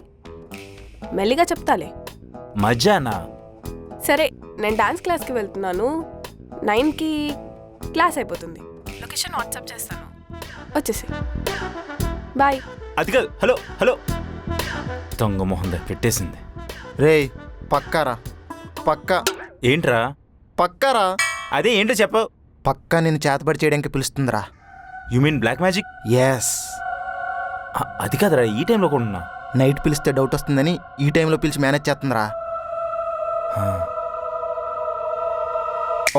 మెల్లిగా చెప్తాలే. మజానా? సరే, నేను డాన్స్ క్లాస్కి వెళ్తున్నాను. 9కి క్లాస్ అయిపోతుంది. లొకేషన్ వాట్సాప్ చేస్తాను, వచ్చేసి. బాయ్. అది కాదు. Hello hello. దొంగ మొహం పెట్టేసింది. రే, పక్కారా? పక్కా ఏంట్రా? పక్కారా? అదే ఏంటో చెప్పావు. పక్కా నేను చేతబడి చేయడానికి పిలుస్తుందిరా. You mean black magic? Yes. అది కాదురా, ఈ టైంలో కూడా ఉన్నా. నైట్ పిలిస్తే డౌట్ వస్తుందని ఈ టైంలో పిలిచి మేనేజ్ చేస్తుందిరా.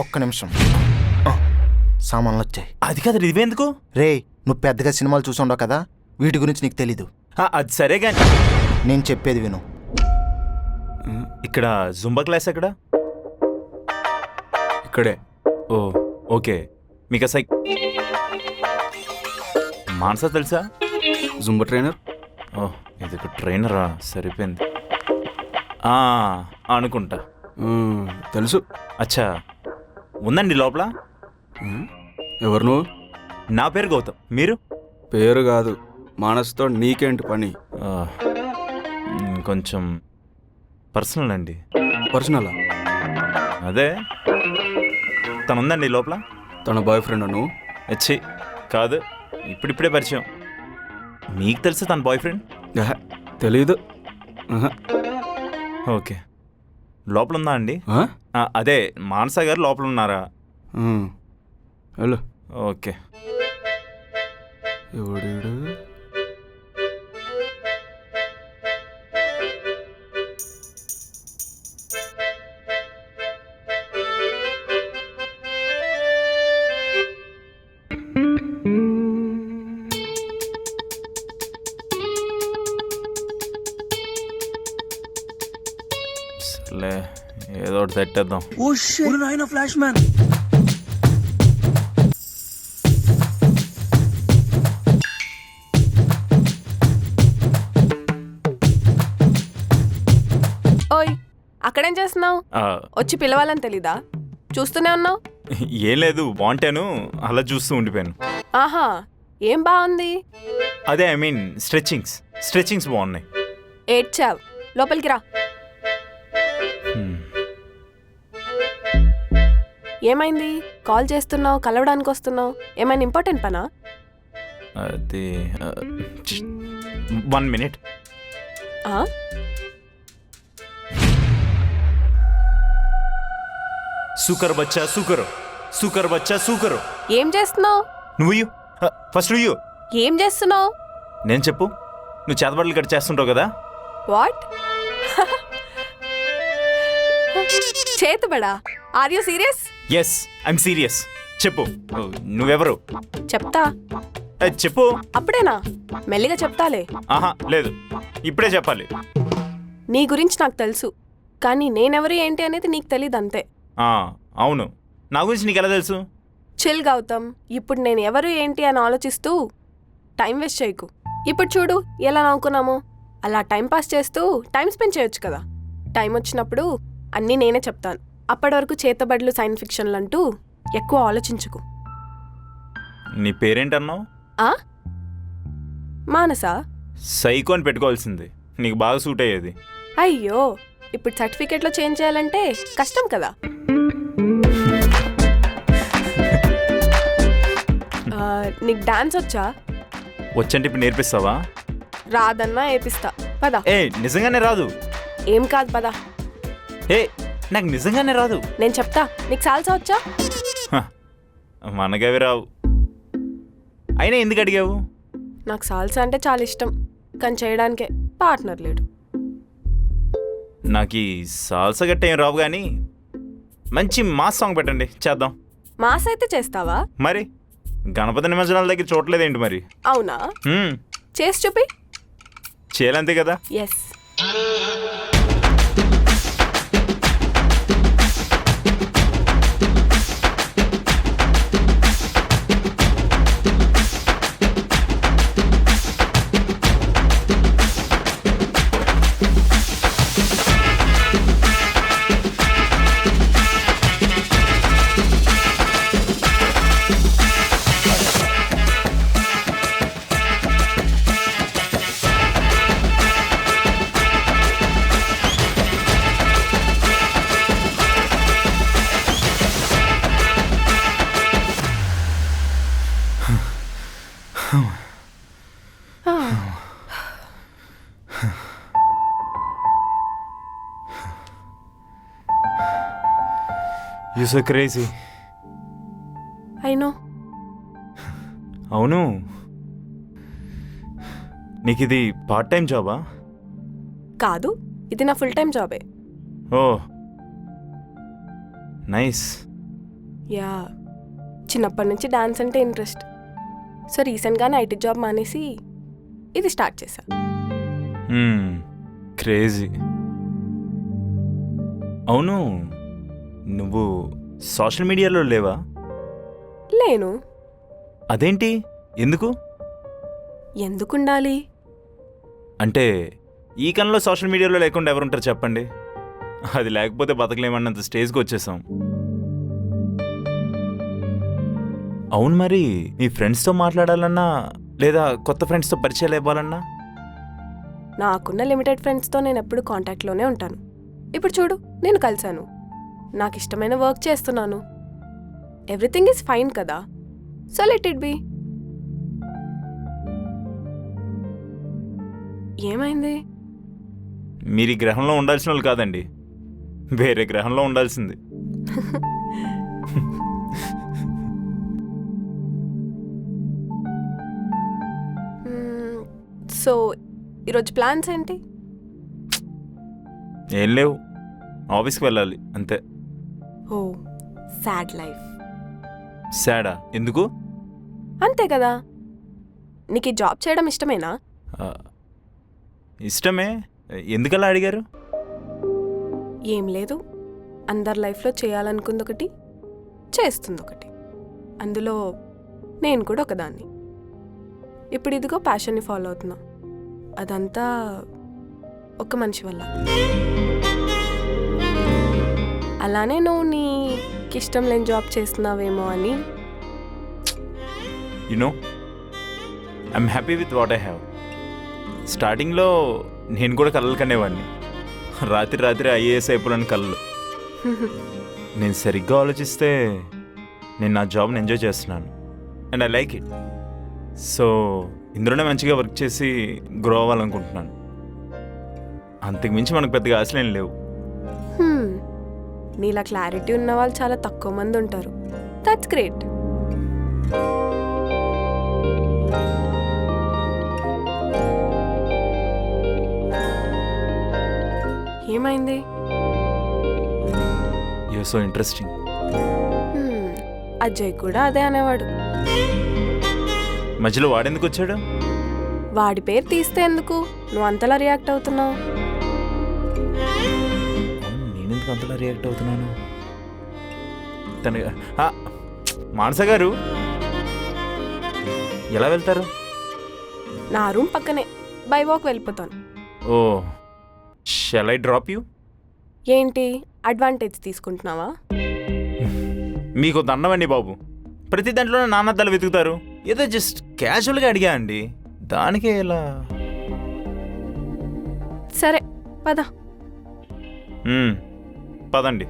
ఒక్క నిమిషం, సామాన్లు వచ్చాయి. అది కాదు, ఇవేందుకు? రే, నువ్వు పెద్దగా సినిమాలు చూసి ఉండవు కదా, వీటి గురించి నీకు తెలీదు. అది సరే కానీ నేను చెప్పేది విను. ఇక్కడ జుంబా క్లాస్ ఎక్కడ? ఇక్కడే. ఓ ఓకే. మీకు అసలు మానస తెలుసా? Zumba trainer. ఓ, ఇది ఒక ట్రైనరా? సరిపోయింది అనుకుంటా. తెలుసు. అచ్చా, ఉందండి లోపల. ఎవరు నువ్వు? నా పేరు గౌతమ్. మీరు? పేరు కాదు, మానస్తో నీకేంటి పని? కొంచెం పర్సనల్ అండి. పర్సనలా? అదే, తను ఉందండి లోపల. తన బాయ్ ఫ్రెండ్ నువ్వు? వచ్చి కాదు, ఇప్పుడిప్పుడే పరిచయం. మీకు తెలుసు తన బాయ్ ఫ్రెండ్? తెలీదు. ఓకే, లోపల ఉందా అండి? అదే మానస గారు లోపల ఉన్నారా? హలో. ఓకే. ఎవడు? సర్లే, ఏదో ఒకటి తట్టేద్దాం. Flash man. ఓయ్, అక్కడేం చేస్తున్నావు? వచ్చి పిలవాలని తెలీదా? చూస్తూనే ఉన్నావు. ఏం లేదు, బాగుంటాను అలా చూస్తూ ఉండిపోయాను. ఆహా, ఏం బాగుంది? అదే ఐ మీన్ స్ట్రెచ్చింగ్స్ బాగున్నాయి. ఏడ్చావ్, లోపలికి రా. ఏమైంది? కాల్ చేస్తున్నావు, కలవడానికి వస్తున్నావు. ఏమైనా ఇంపార్టెంట్ పనా? అది 1 minute. సూకర్ బచ్చా సూకరు, సూకర్ బచ్చా సూకరు. ఏం చేస్తున్నావు? నువ్వు ఫస్ట్ నువ్వు ఏం చేస్తున్నావు? నేను చెప్పు. నువ్వు చేతబడులు కట్ చేస్తుంటావు కదా. వాట్? చేతబడా? Are you serious? Yes, I'm serious. చెప్పు, నువ్వెవరు? చెప్తా. చెప్పు. అప్పుడేనా? మెల్లిగా చెప్తాలే. ఆహా లేదు, ఇప్పుడే చెప్పాలి. నీ గురించి నాకు తెలుసు, కానీ నేనెవరు ఏంటి అనేది నీకు తెలీదు అంతే. అవును, నా గురించి నీకు ఎలా తెలుసు? చిల్ గౌతమ్, ఇప్పుడు నేను ఎవరు ఏంటి అని ఆలోచిస్తూ టైం వేస్ట్ చేయకు. ఇప్పుడు చూడు ఎలా నవ్వుకున్నామో. అలా టైం పాస్ చేస్తూ టైం స్పెండ్ చేయొచ్చు కదా. టైం వచ్చినప్పుడు అన్నీ నేనే చెప్తాను. అప్పటి వరకు చేతబడులు, సైన్స్ ఫిక్షన్లు అంటూ ఎక్కువ ఆలోచించుకు. నీ పేరేంటన్నావు? మానసా? సైకో అని పెట్టుకోవాల్సింది, నీకు బాగా సూట్ అయ్యేది. అయ్యో, ఇప్పుడు సర్టిఫికేట్లో చేంజ్ చేయాలంటే కష్టం కదా. నీకు డాన్స్ వచ్చా? వచ్చంటే ఇప్పుడు నేర్పిస్తావా? రాదన్నా ఏపిస్తా, పదా. నిజంగానే రాదు. ఏం కాదు, పదా. నాకు నిజంగానే రాదు. నేను చెప్తా. నీకు సాల్సా వచ్చా? మనకవి రావు. అయినా ఎందుకు అడిగావు? నాకు సాల్సా అంటే చాలా ఇష్టం, కానీ చేయడానికే పార్ట్నర్ లేడు. నాకు ఈ సాల్సా గట్ట ఏం రావు కానీ మంచి మాస్ సాంగ్ పెట్టండి చేద్దాం. మాస్ అయితే చేస్తావా? మరి గణపతి నిమజ్జనాల దగ్గర చూడలేదేంటి మరి? అవునా? చేసి చూపి. చేయాలంతే కదా. Yes. You so crazy. I know. అవును, నీకు ఇది పార్ట్ టైం జాబా? కాదు, ఇది నా ఫుల్ టైం జాబే. ఓ నైస్. యా, చిన్నప్పటి నుంచి డాన్స్ అంటే ఇంట్రెస్ట్. సో రీసెంట్గానే ఐటీ జాబ్ మానేసి ఇది స్టార్ట్ చేశా. క్రేజీ. అవును, నువ్వు సోషల్ మీడియాలో లేవా? లేను. అదేంటి, ఎందుకు? ఎందుకుండాలి అంటే ఈ కళలో సోషల్ మీడియాలో లేకుండా ఎవరుంటారు చెప్పండి? అది లేకపోతే బతకలేమన్నంత స్టేజ్కి వచ్చేసాం. అవును, మరి మీ ఫ్రెండ్స్తో మాట్లాడాలన్నా లేదా కొత్త ఫ్రెండ్స్తో పరిచయాలు ఇవ్వాలన్నా? నాకున్న లిమిటెడ్ ఫ్రెండ్స్తో నేను ఎప్పుడు కాంటాక్ట్లోనే ఉంటాను. ఇప్పుడు చూడు, నేను కలిశాను, నాకు ఇష్టమైన వర్క్ చేస్తున్నాను, ఎవ్రీథింగ్ ఈజ్ ఫైన్ కదా. So let it be. ఏమైంది? మీరు ఈ గ్రహంలో ఉండాల్సిన వాళ్ళు కాదండి, వేరే గ్రహంలో ఉండాల్సింది. సో ఈరోజు ప్లాన్స్ ఏంటి? ఏం లేవు, ఆఫీస్కి వెళ్ళాలి అంతే. Oh sad life. సాడా? ఎందుకు? అంతే కదా. నీకు ఈ జాబ్ చేయడం ఇష్టమేనా? ఇష్టమే. ఎందుకలా అడిగారు? ఏం లేదు, అందరి లైఫ్లో చేయాలనుకుంది ఒకటి, చేస్తుంది ఒకటి. అందులో నేను కూడా ఒకదాన్ని. ఇప్పుడు ఇదిగో ప్యాషన్ని ఫాలో అవుతున్నా. అదంతా ఒక మనిషి వల్ల. అలానే నువ్వు నీకు ఇష్టం లేని జాబ్ చేస్తున్నావేమో అని. No, I'm happy with what I have. స్టార్టింగ్లో నేను కూడా కలలు కనేవాడిని, రాత్రి రాత్రి ఐఏఎస్ అయిపోయిన కళ్ళు. నేను సరిగ్గా ఆలోచిస్తే నేను నా జాబ్ని ఎంజాయ్ చేస్తున్నాను and I like it. So ఇందులోనే మంచిగా వర్క్ చేసి గ్రో అవ్వాలనుకుంటున్నాను. అంతకు మించి మనకు పెద్దగా ఆశలేం లేవు. నీలా క్లారిటీ ఉన్న వాళ్ళు చాలా తక్కువ మంది ఉంటారు. That's great. ఏమైంది? You so interesting. అజయ్ కూడా అదే అనేవాడు. మధ్యలో వాడెందుకు వచ్చాడు? వాడి పేరు తీస్తే ఎందుకు నువ్వు అంతలా రియాక్ట్ అవుతున్నావు? నేనెందుకు అంతలా రియాక్ట్ అవుతున్నాను? తన మానస గారు ఎలా వెళ్తారు? నా రూమ్ పక్కనే, బై వాక్ వెళ్ళిపోతాను. ఓ, షల్ ఐ డ్రాప్ యూ? ఏంటి అడ్వాంటేజ్ తీసుకుంటున్నావా? మీకు దండమండి బాబు, ప్రతి దాంట్లోనే నాన్నద్దలు వెతుకుతారు. ఏదో జస్ట్ క్యాజువల్గా అడిగా అండి, దానికే ఇలా. సరే పద. పదండి.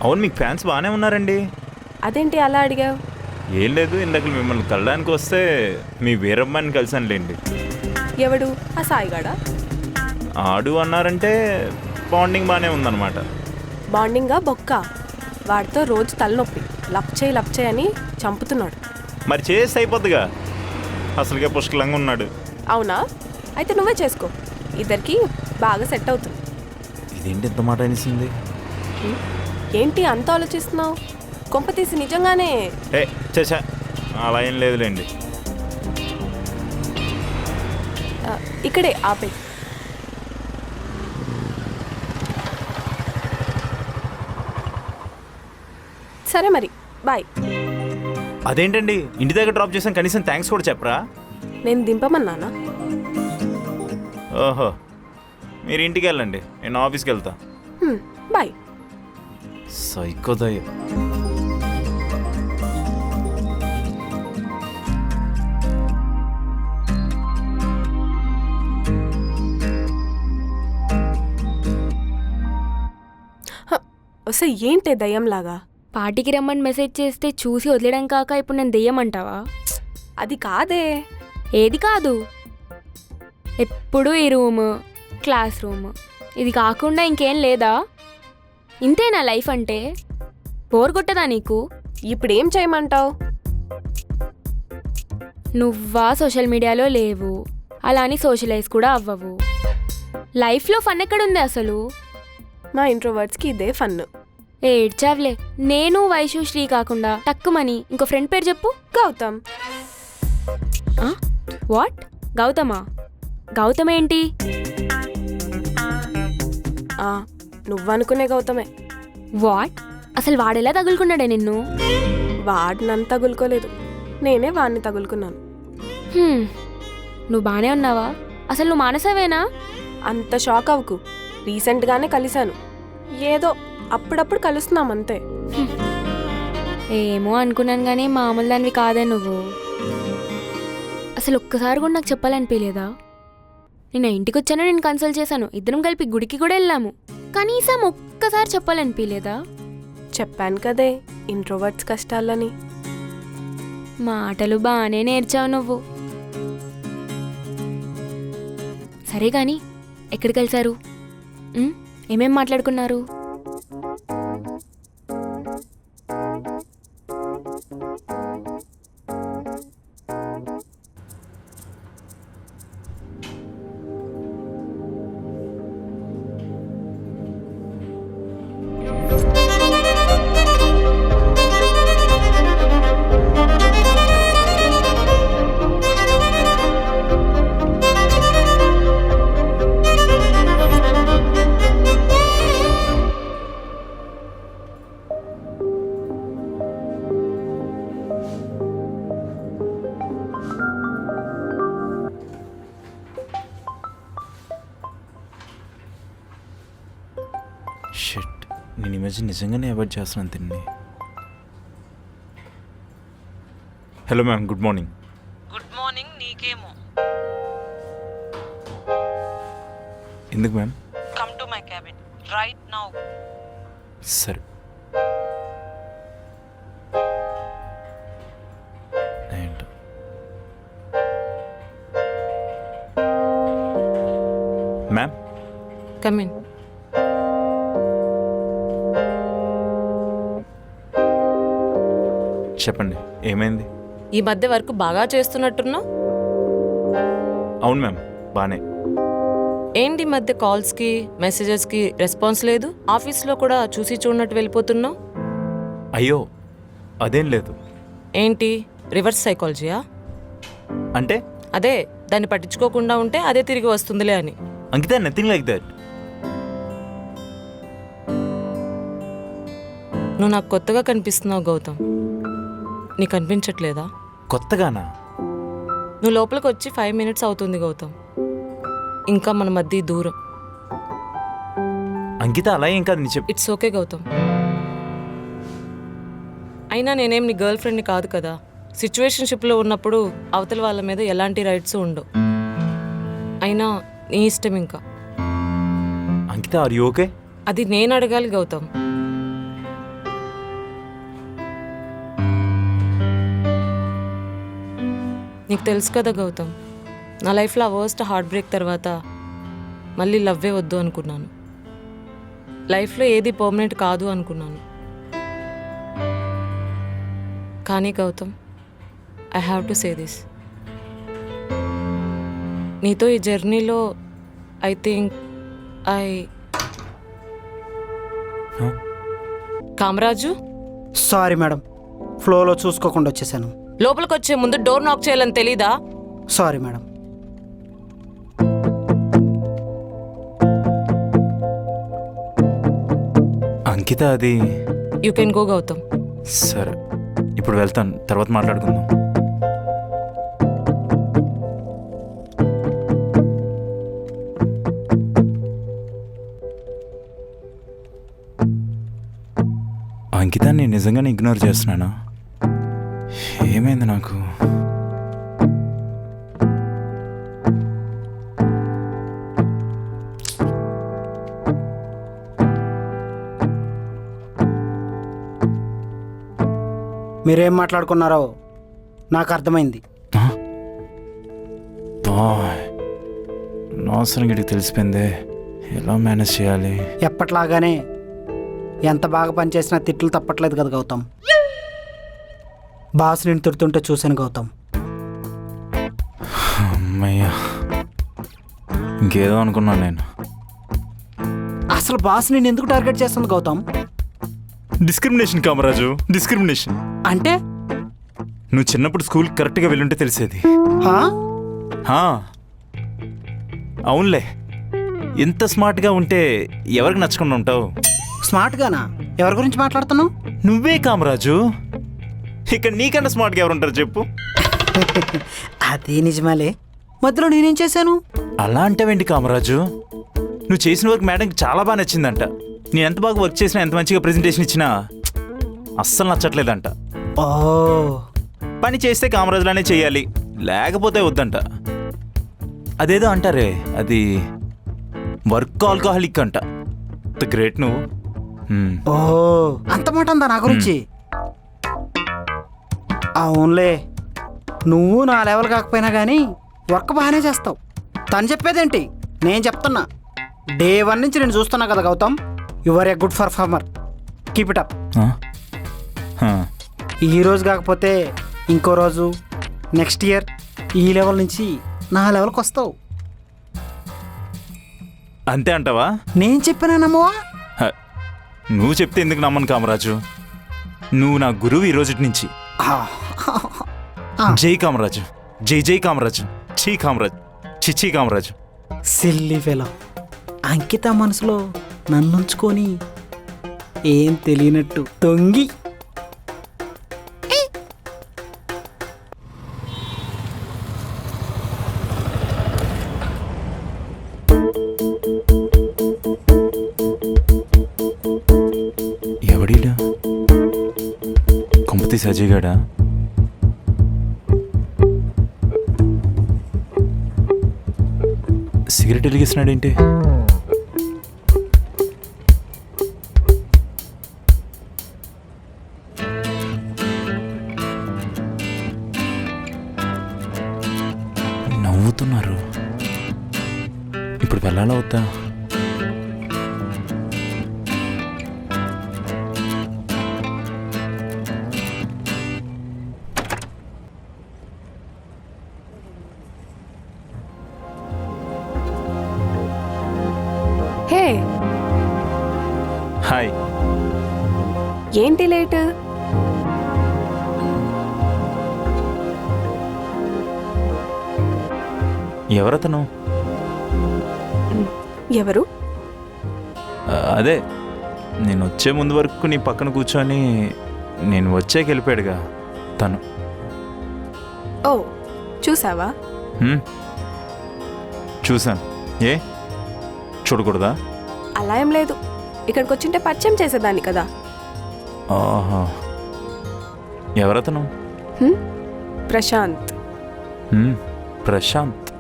అవును, మీకు ఫ్యాన్స్ బాగానే ఉన్నారండి. అదేంటి అలా అడిగావు? ఏం లేదు, ఇందాక మిమ్మల్ని కలడానికి వస్తే మీ వీరమ్మని కలిసానులేండి. ఎవడు? ఆ సాయిగాడా? ఆడు అన్నారంటే బాండింగ్ బాగానే ఉందన్నమాట. బాండింగా బొక్క. వాడితో రోజు తలనొప్పి, లప్ చేయి అని చంపుతున్నాడు. మరి చేస్తే అయిపోద్దిగా, అసలుగా పుష్కలంగా ఉన్నాడు. అవునా? అయితే నువ్వే చేసుకో, ఇద్దరికి బాగా సెట్ అవుతుంది. ఇదేంటి ఎంత మాట అనిసింది? ఏంటి అంత ఆలోచిస్తున్నావు? కొంపతీసి నిజంగానే ఏ చేసా, అలా ఏం లేదులేండి. ఇక్కడే ఆపే. సరే మరి, బాయ్. అదేంటండి ఇంటి దగ్గర డ్రాప్ చేసాం, కనీసం థ్యాంక్స్ కూడా చెప్పరా? నేను దింపమన్నానా? ఓహో, మీరు ఇంటికి వెళ్ళండి, నేను ఆఫీస్కి వెళ్తా. బాయ్. సైకోదయ. వస్తే ఏంటే దయ్యంలాగా? పార్టీకి రమ్మని మెసేజ్ చేస్తే చూసి వదిలేయడం కాక ఇప్పుడు నేను దెయ్యమంటావా? అది కాదే. ఏది కాదు, ఎప్పుడు ఈ రూమ్, క్లాస్ రూమ్, ఇది కాకుండా ఇంకేం లేదా? ఇంతేనా లైఫ్ అంటే? బోర్ కొట్టదా నీకు? ఇప్పుడు ఏం చేయమంటావు? నువ్వా సోషల్ మీడియాలో లేవు, అలా అని సోషలైజ్ కూడా అవ్వవు. లైఫ్లో ఫన్ ఎక్కడుంది అసలు? మా ఇంట్రోవర్ట్స్కి ఇదే ఫన్. ఏడ్చావ్లే. నేను వైషు శ్రీ కాకుండా తక్కువని ఇంకో ఫ్రెండ్ పేరు చెప్పు. గౌతమ్. వాట్? గౌతమా? గౌతమ్ ఏంటి? నువ్వనుకునే గౌతమే. వాట్? అసలు వాడెలా తగులుకున్నాడే నిన్ను? వాడు నన్ను తగులుకోలేదు, నేనే వాడిని తగులుకున్నాను. నువ్వు బానే ఉన్నావా? అసలు నువ్వు మానసవేనా? అంత షాక్ అవ్వకు, రీసెంట్గానే కలిశాను. ఏదో అప్పుడప్పుడు కలుస్తున్నాం అంతే. ఏమో అనుకున్నాను కానీ మామూలు దానివి కాదే నువ్వు. అసలు ఒక్కసారి కూడా నాకు చెప్పాలనిపించలేదా? నేను ఇంటికి వచ్చాను, నేను కన్సల్ట్ చేశాను, ఇద్దరం కలిపి గుడికి కూడా వెళ్ళాము, కనీసం ఒక్కసారి చెప్పాలనిపించలేదా? చెప్పాను కదే ఇంట్రోవర్ట్స్ కష్టాలని. మాటలు బాగానే నేర్చావు నువ్వు. సరే కానీ ఎక్కడికి కలిసారు? ఏమేం మాట్లాడుకున్నారు? షిట్, నేను ఈ మధ్య నిజంగానే అవాయిడ్ చేస్తున్నాను తిన్ని. Hello ma'am, good morning. Good morning నీకేమో. ఎందుకు ma'am? Come to my cabin right now. సరే. ఏంటో మ్యామ్. Come in. చెప్పండి, ఏమైంది? ఈ మధ్య వర్క్ బాగా చేస్తున్నట్టున్నావు. అవును మ్యామ్, బానే. ఏంటి ఈ మధ్య కాల్స్కి మెసేజెస్కి రెస్పాన్స్ లేదు? ఆఫీస్లో కూడా చూసి చూడనట్టు వెళ్ళిపోతున్నావు. అయ్యో అదేం లేదు. ఏంటి రివర్స్ సైకాలజీయా? అంటే అదే, దాన్ని పట్టించుకోకుండా ఉంటే అదే తిరిగి వస్తుందిలే అని. అంకిత, నథింగ్ లైక్ దట్. నువ్వు నాకు కొత్తగా కనిపిస్తున్నావు గౌతమ్, నీకు అనిపించట్లేదా? కొత్తగానా? నువ్వు లోపలికి వచ్చి 5 minutes అవుతుంది గౌతమ్, ఇంకా మన మధ్య దూరం. అంకిత, అలా ఏం కాదు, నీ చెప్పు. It's okay Gautam. అయినా నేనేం నీ గర్ల్ ఫ్రెండ్ని కాదు కదా. సిచ్యువేషన్షిప్లో ఉన్నప్పుడు అవతల వాళ్ళ మీద ఎలాంటి రైట్స్ ఉండవు. అయినా నీ ఇష్టం ఇంకా. అంకిత, ఆర్ యు ఓకే? అది నేను అడగాలి గౌతమ్. నీకు తెలుసు కదా గౌతమ్, నా లైఫ్లో వర్స్ట్ హార్ట్ బ్రేక్ తర్వాత మళ్ళీ లవ్వే వద్దు అనుకున్నాను. లైఫ్లో ఏది పర్మనెంట్ కాదు అనుకున్నాను. కానీ Gautam, I have to say this. నీతో ఈ జర్నీలో I think Kamaraju, sorry madam, ఫ్లోలో చూసుకోకుండా వచ్చేసాను. లోపలికి వచ్చే ముందు డోర్ నాక్ చేయాలని తెలీదా? Sorry madam. అంకిత అది. You can go Gautam. సరే, ఇప్పుడు వెళ్తాను, తర్వాత మాట్లాడుకుందాం. అంకిత, నేను నిజంగానే ఇగ్నోర్ చేస్తున్నానా? ఏమైంది నాకు? మీరేం మాట్లాడుకున్నారో నాకు అర్థమైంది. అనవసరం గిడికి తెలిసిపోయిందే, ఎలా మేనేజ్ చేయాలి? ఎప్పట్లాగానే ఎంత బాగా పనిచేసినా తిట్లు తప్పట్లేదు కదా గౌతమ్. బాస్ నేను తిడుతుంటే చూశాను గౌతమ్. అమ్మయ్యా, ఇంకేదో అనుకున్నాను నేను. అసలు బాస్ నేను ఎందుకు టార్గెట్ చేస్తుంది గౌతమ్? Discrimination Kamaraju, discrimination. అంటే నువ్వు చిన్నప్పుడు స్కూల్ కరెక్ట్గా వెళ్ళుంటే తెలిసేది. హా? హా, అవునులే. ఎంత స్మార్ట్గా ఉంటే ఎవరికి నచ్చకుండా ఉంటావు? స్మార్ట్గానా? ఎవరి గురించి మాట్లాడుతున్నావు? నువ్వే కామరాజు. ఇక్కడ నీకన్నా స్మార్ట్గా ఎవరుంటారు చెప్పు? అదే నిజమేలే. మధ్యలో నేనేం చేశాను? అలా అంటావేంటి కామరాజు? నువ్వు చేసిన వర్క్ మేడంకి చాలా బాగా నచ్చిందంట. నేను ఎంత బాగా వర్క్ చేసినా, ఎంత మంచిగా ప్రెజెంటేషన్ ఇచ్చినా అస్సలు నచ్చట్లేదంట. ఓ, పని చేస్తే కామరాజులానే చేయాలి, లేకపోతే వద్దంట. అదేదో అంటారే, అది వర్క్ ఆల్కహాలిక్ అంట. గ్రేట్ నువ్వు. ఓ, అంత మాట ఉందా నా గురించి? అవునులే, నువ్వు నా లెవెల్ కాకపోయినా కానీ వర్క్ బాగానే చేస్తావు. తను చెప్పేదేంటి, నేను చెప్తున్నా. డే 1 నుంచి నేను చూస్తున్నా కదా Gautam. You are a good performer, keep it up. ఈ రోజు కాకపోతే ఇంకో రోజు, నెక్స్ట్ ఇయర్ ఈ లెవెల్ నుంచి నా లెవెల్కి వస్తావు. అంతే అంటావా? నేను చెప్పినా నమ్మవా? నువ్వు చెప్తే ఎందుకు నమ్మను కామరాజు? నువ్వు నా గురువు ఈ రోజు నుంచి. జై కామరాజు, జై జై కామరాజు, చీ కామరాజు, చిచ్చి కామరాజు. Silly fellow. అంకిత మనసులో నన్నుంచుకొని ఏం తెలియనట్టు తొంగి. ఎవడీడా? కొంపతి సజీగాడా? సిగరెట్ వెలిగిస్తున్నాడేంటి? నవ్వుతున్నారు. ఇప్పుడు వెళ్ళాలా వద్దా? హే, హాయ్. ఏంటి లేట్? ఎవరతను? ఎవరు? అదే, నేను వచ్చే ముందు వరకు నీ పక్కన కూర్చొని నేను వచ్చాక వెళ్ళిపోయాడుగా తను. ఓ, చూసావా? చూశాను. ఏ చూడకూడదా? అలా ఏం లేదు, ఇక్కడికి వచ్చింటే పరిచయం చేసేదాన్ని కదా. ఆహా, ఎవరతను? ప్రశాంత్. ప్రశాంత్.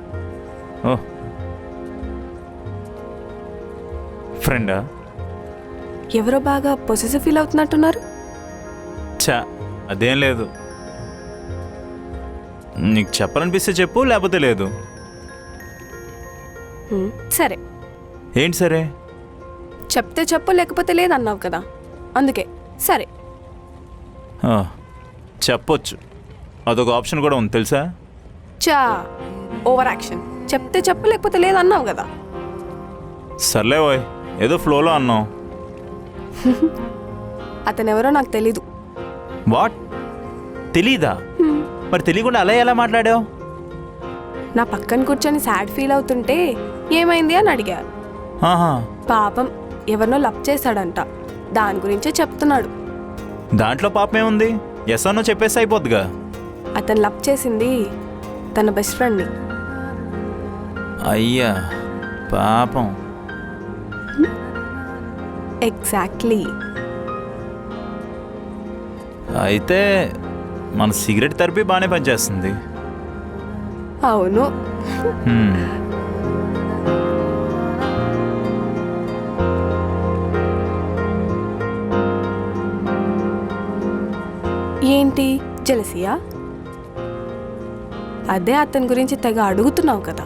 ఓ, ఫ్రెండా? ఎవరో బాగా పొసెసివ్ ఫీల్ అవుతున్నట్టున్నారు. చా, అదేం లేదు. నీకు చెప్పాలనిపిస్తే చెప్పు, లేకపోతే లేదు. సరే. ఏంటి సరే? చెప్తే చెప్పు, లేకపోతే లేదన్నావు కదా, అందుకే సరే. చెప్పొచ్చు, అదొక ఆప్షన్ కూడా ఉంది తెలుసా. చా ఓవర్ యాక్షన్. చెప్తే చెప్పు, లేకపోతే లేదన్నావు కదా. సర్లే ఓయ్, ఏదో ఫ్లోలో అన్నావు. అతనెవరో నాకు తెలీదు. వాట్, తెలీదా? మరి తెలియకుండా అలా ఎలా మాట్లాడావు? నా పక్కన కూర్చొని సాడ్ ఫీల్ అవుతుంటే ఏమైంది అని అడిగా. ఆహా, పాపం ఎవరినో లవ్ చేశాడంట, దాని గురించే చెప్తున్నాడు. దాంట్లో పాపమేముంది? ఎస్ అన్నో చెప్పేసి అయిపోద్దిగా. అతను లవ్ చేసింది తన బెస్ట్ ఫ్రెండ్ని. అయ్యా పాపం. ఎగ్జాక్ట్లీ. అయితే మన సిగరెట్ థెరపీ బాగానే పనిచేస్తుంది. అవును. హ్మ్. ఏంటి జెలసియా? అదే అతని గురించి తెగ అడుగుతున్నావు కదా.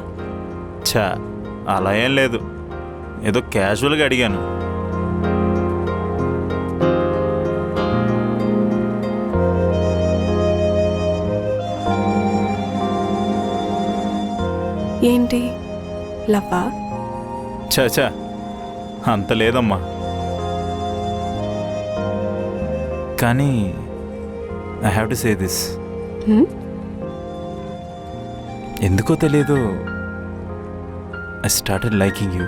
ఛా, అలా ఏం లేదు, ఏదో క్యాజువల్గా అడిగాను. ఏంటి లవ్వా? చా అంత లేదమ్మా. కానీ I have to say this. ఎందుకో తెలీదు, I started liking you.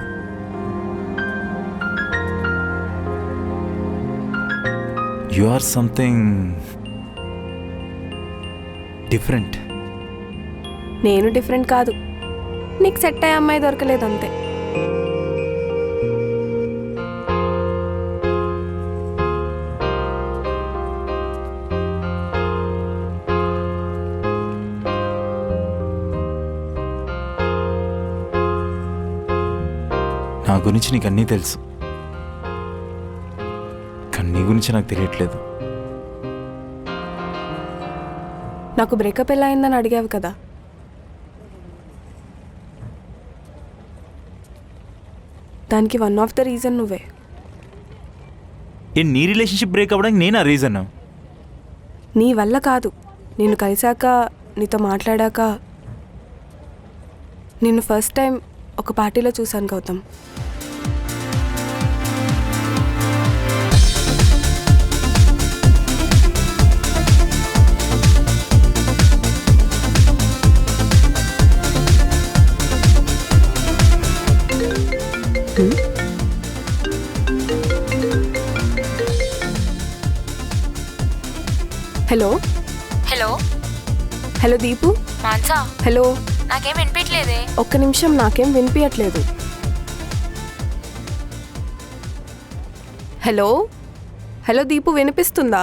You or something different. నేను డిఫరెంట్ కాదు, నీకు సెట్ అయ్యే అమ్మాయి దొరకలేదు అంతే. నా గురించి నీకు అన్నీ తెలుసు, కానీ నీ గురించి నాకు తెలియట్లేదు. నాకు బ్రేకప్ ఎలా అయిందని అడిగావు కదా. దానికి వన్ ఆఫ్ ద రీజన్ నువ్వే. నీ రిలేషన్షిప్ బ్రేక్ అవ్వడానికి నేను ఆ రీజన్. నీ వల్ల కాదు, నిన్ను కలిశాక, నీతో మాట్లాడాక. నిన్ను ఫస్ట్ టైం ఒక పార్టీలో చూశాను Gautam. Hello hello hello Deepu. Mansa, hello. నాకేం వినిపించలేదే. ఒక్క నిమిషం, నాకేం వినిపించట్లేదు. హలో హలో దీపు, వినిపిస్తుందా?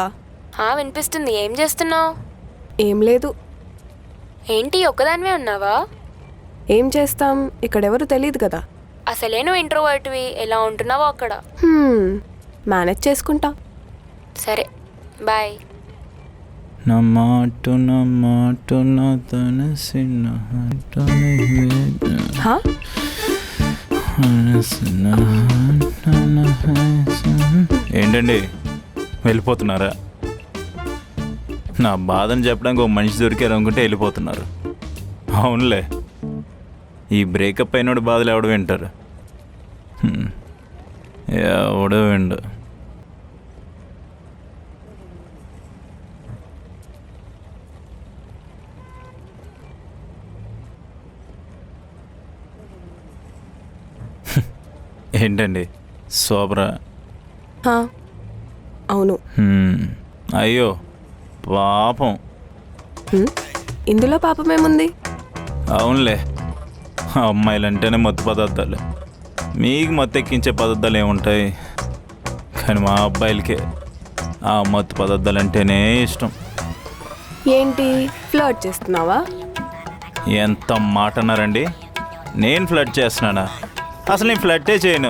వినిపిస్తుంది. ఏం చేస్తున్నావు? ఏం లేదు. ఏంటి ఒక్కదానివే ఉన్నావా? ఏం చేస్తాం, ఇక్కడెవరు తెలియదు కదా. అసలే నువ్వు ఇంట్రోవర్ట్వి, ఎలా ఉంటున్నావో అక్కడ. మేనేజ్ చేసుకుంటా. సరే, బాయ్. నా మాట నా తనసిన హా? ఏంటండి వెళ్ళిపోతున్నారా? నా బాధను చెప్పడానికి ఒక మనిషి దొరికారు అనుకుంటే వెళ్ళిపోతున్నారు. అవునులే, ఈ బ్రేకప్ అయినోడు బాధలు ఎవడు వింటారు? ఎవడో విండు. ఏంటండి సోబ్రా? హా, అవును. అయ్యో పాపం. ఇందులో పాపమేముంది? అవునులే, అమ్మాయిలంటేనే మత్తు పదార్థాలు. మీకు మత్తు ఎక్కించే పదార్థాలు ఏముంటాయి? కానీ మా అబ్బాయిలకే ఆ మత్తు పదార్థాలు అంటేనే ఇష్టం. ఏంటి ఫ్లర్ట్ చేస్తున్నావా? ఎంత మాట అన్నారండి? నేను ఫ్లర్ట్ చేస్తున్నానా? అసలు నేను ఫ్లర్టే చేయను.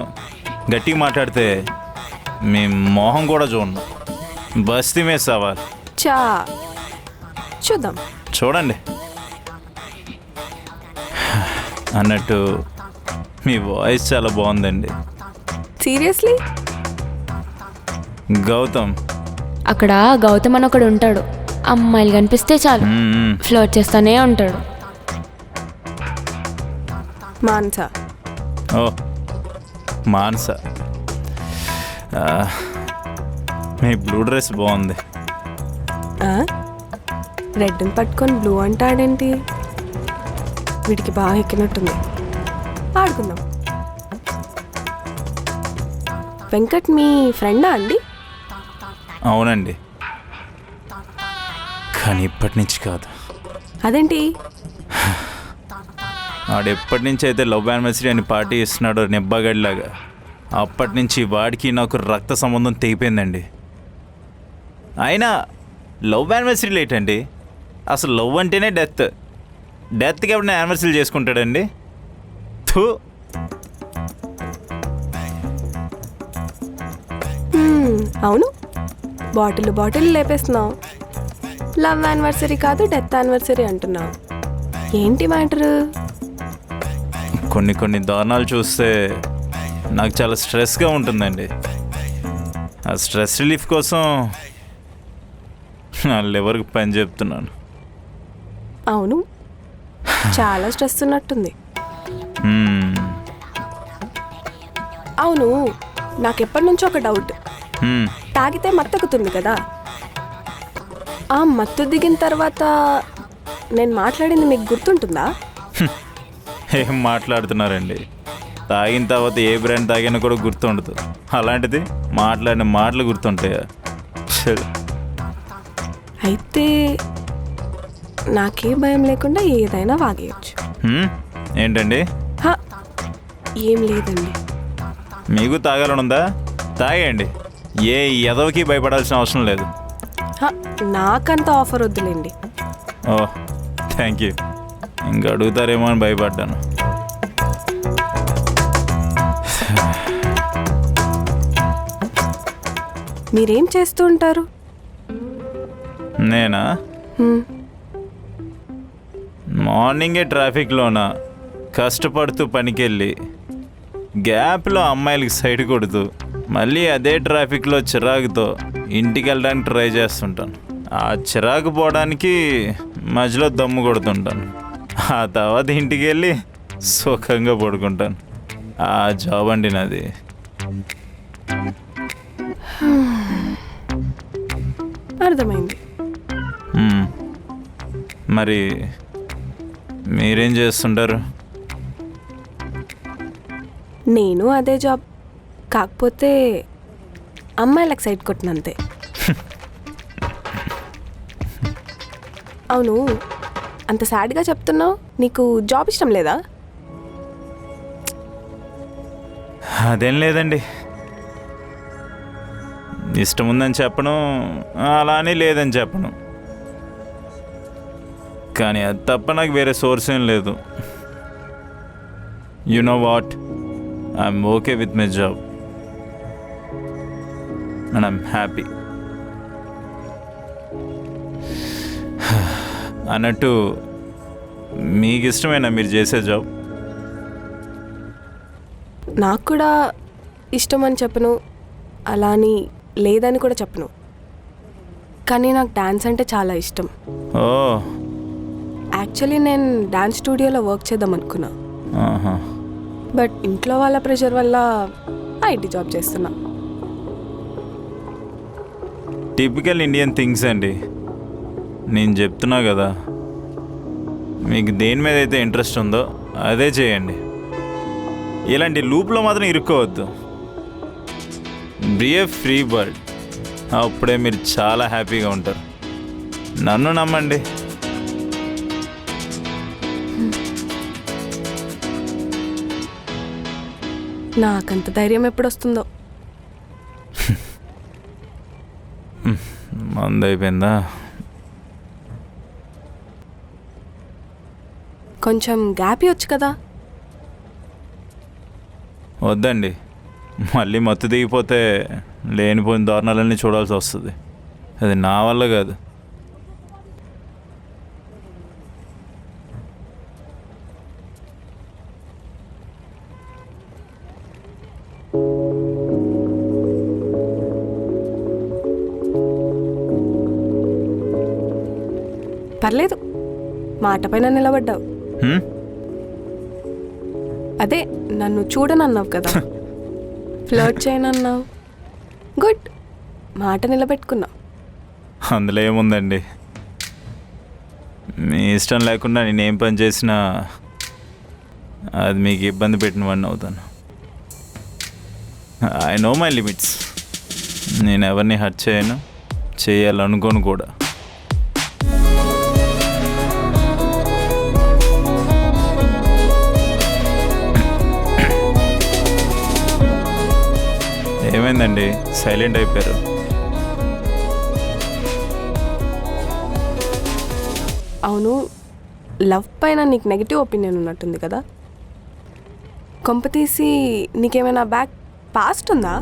గట్టిగా మాట్లాడితే మీ మొహం కూడా చూడను. బస్తీ మీద సవాల్. చా చూద్దాం. చూడండి. అన్నట్టు మీ వాయిస్ చాలా బాగుందండి. సీరియస్లీ? గౌతమ్. అక్కడ గౌతమ్ అని ఒకడు ఉంటాడు. అమ్మాయిలు కనిపిస్తే చాలు ఫ్లోట్ చేస్తానే ఉంటాడు. మాన్స. ఓ మానస, మీ బ్లూ డ్రెస్ బాగుంది. రెడ్ని పట్టుకొని బ్లూ అంటాడేంటి? వీడికి బాగా ఎక్కినట్టుంది. ఆడుకుందాం. వెంకట్ మీ ఫ్రెండా అండి? అవునండి, కానీ ఇప్పటి నుంచి కాదు. అదేంటి? వాడు ఎప్పటి నుంచి అయితే లవ్ యానివర్సరీ అని పార్టీ ఇస్తున్నాడో నిబ్బగడిలాగా, అప్పటి నుంచి వాడికి నాకు రక్త సంబంధం తెగిపోయిందండి. అయినా లవ్ యానివర్సరీ లేట్ అండి, అసలు లవ్ అంటేనే డెత్. డెత్కి ఎప్పుడైనా యానివర్సరీ చేసుకుంటాడండి? థూ. అవును, బాటిల్ లేపేస్తున్నావు. లవ్ యానివర్సరీ కాదు డెత్ యానివర్సరీ అంటున్నావు. ఏంటి మ్యాటరు? కొన్ని దారుణాలు చూస్తే నాకు చాలా స్ట్రెస్గా ఉంటుందండి. ఆ స్ట్రెస్ రిలీఫ్ కోసం నా లివర్కి పని చెప్తున్నాను. అవును, చాలా స్ట్రెస్ ఉన్నట్టుంది. అవును, నాకు ఎప్పటి నుంచో ఒక డౌట్. తాగితే మత్తెక్కుతుంది కదా, ఆ మత్తు దిగిన తర్వాత నేను మాట్లాడింది మీకు గుర్తుంటుందా? ఏం మాట్లాడుతున్నారండి? తాగిన తర్వాత ఏ బ్రాండ్ తాగినా కూడా గుర్తుండదు, అలాంటిది మాట్లాడిన మాటలు గుర్తుంటాయా? అయితే నాకే భయం లేకుండా ఏదైనా వాగేయచ్చు. ఏంటండి? ఏం లేదండి. మీకు తాగాలనుందా? తాగేయండి, ఏ ఎదవకి భయపడాల్సిన అవసరం లేదు. నాకంత ఆఫర్ వద్దులేండి. ఓ థ్యాంక్ యూ. ఇంకా అడుగుతారేమో అని భయపడ్డాను. మీరేం చేస్తూ ఉంటారు? నేనా? మార్నింగే ట్రాఫిక్లోన కష్టపడుతూ పనికెళ్ళి గ్యాప్లో అమ్మాయిలకి సైడ్ కొడుతూ మళ్ళీ అదే ట్రాఫిక్లో చిరాకుతో ఇంటికి వెళ్ళడానికి ట్రై చేస్తుంటాను. ఆ చిరాకు పోవడానికి మధ్యలో దమ్ము కొడుతుంటాను. ఆ తర్వాత ఇంటికి వెళ్ళి సుఖంగా పడుకుంటాను. ఆ జాబ్ అండి నాది. అర్థమైంది. మరి మీరేం చేస్తుంటారు? నేను అదే జాబ్, కాకపోతే అమ్మాయిలకు సైడ్ కొట్టినంతే. అవును, అంత సాడ్గా చెప్తున్నావు, నీకు జాబ్ ఇష్టం లేదా? అదేం లేదండి, ఇష్టం ఉందని చెప్పను, అలానే లేదని చెప్పను. కానీ అది తప్ప నాకు వేరే సోర్స్ ఏం లేదు. You know what, I'm okay with my job and I'm happy. అన్నట్టు మీకు ఇష్టమేనా మీరు చేసే జాబ్? నాకు కూడా ఇష్టం అని చెప్పను, అలా అని లేదని కూడా చెప్పను. కానీ నాకు డాన్స్ అంటే చాలా ఇష్టం. ఓ, యాక్చువల్లీ నేను డాన్స్ స్టూడియోలో వర్క్ చేద్దాం అనుకున్నా, బట్ ఇంట్లో వాళ్ళ ప్రెషర్ వల్ల ఐటీ జాబ్ చేస్తున్నా. టిపికల్ ఇండియన్ థింగ్స్ అండి. నేను చెప్తున్నా కదా, మీకు దేని మీద అయితే ఇంట్రెస్ట్ ఉందో అదే చేయండి. ఇలాంటి లూప్లో మాత్రం ఇరుక్కోవద్దు. బీ ఏ ఫ్రీ బర్డ్, అప్పుడే మీరు చాలా హ్యాపీగా ఉంటారు. నన్ను నమ్మండి. నాకంత ధైర్యం ఎప్పుడు వస్తుందో. మందు అయిపోయిందా? కొంచెం గ్యాప్ ఇవ్వచ్చు కదా. వద్దండి, మళ్ళీ మత్తు దిగిపోతే లేనిపోయిన దారుణాలన్నీ చూడాల్సి వస్తుంది. అది నా వల్ల కాదు. పర్లేదు, మాట పైన నిలబడ్డావు. హ్మ్? అదే నన్ను చూడనన్నావు కదా, ఫ్లర్ట్ చేయనన్నావు. గుడ్, మాట నిలబెట్టుకున్నావు. అందులో ఏముందండి, మీ ఇష్టం లేకుండా నేనేం పని చేసినా అది మీకు ఇబ్బంది పెట్టిన వాడిని అవుతాను. I know my limits. నేను ఎవరిని హర్ట్ చేయను, చేయాలనుకోను కూడా. ఏమైందండి, సైలెంట్ అయిపోయారు? అవును, లవ్ పైన నీకు నెగిటివ్ ఒపీనియన్ ఉన్నట్టుంది కదా. కొంపతీసి నీకేమైనా బ్యాక్ పాస్ట్ ఉందా?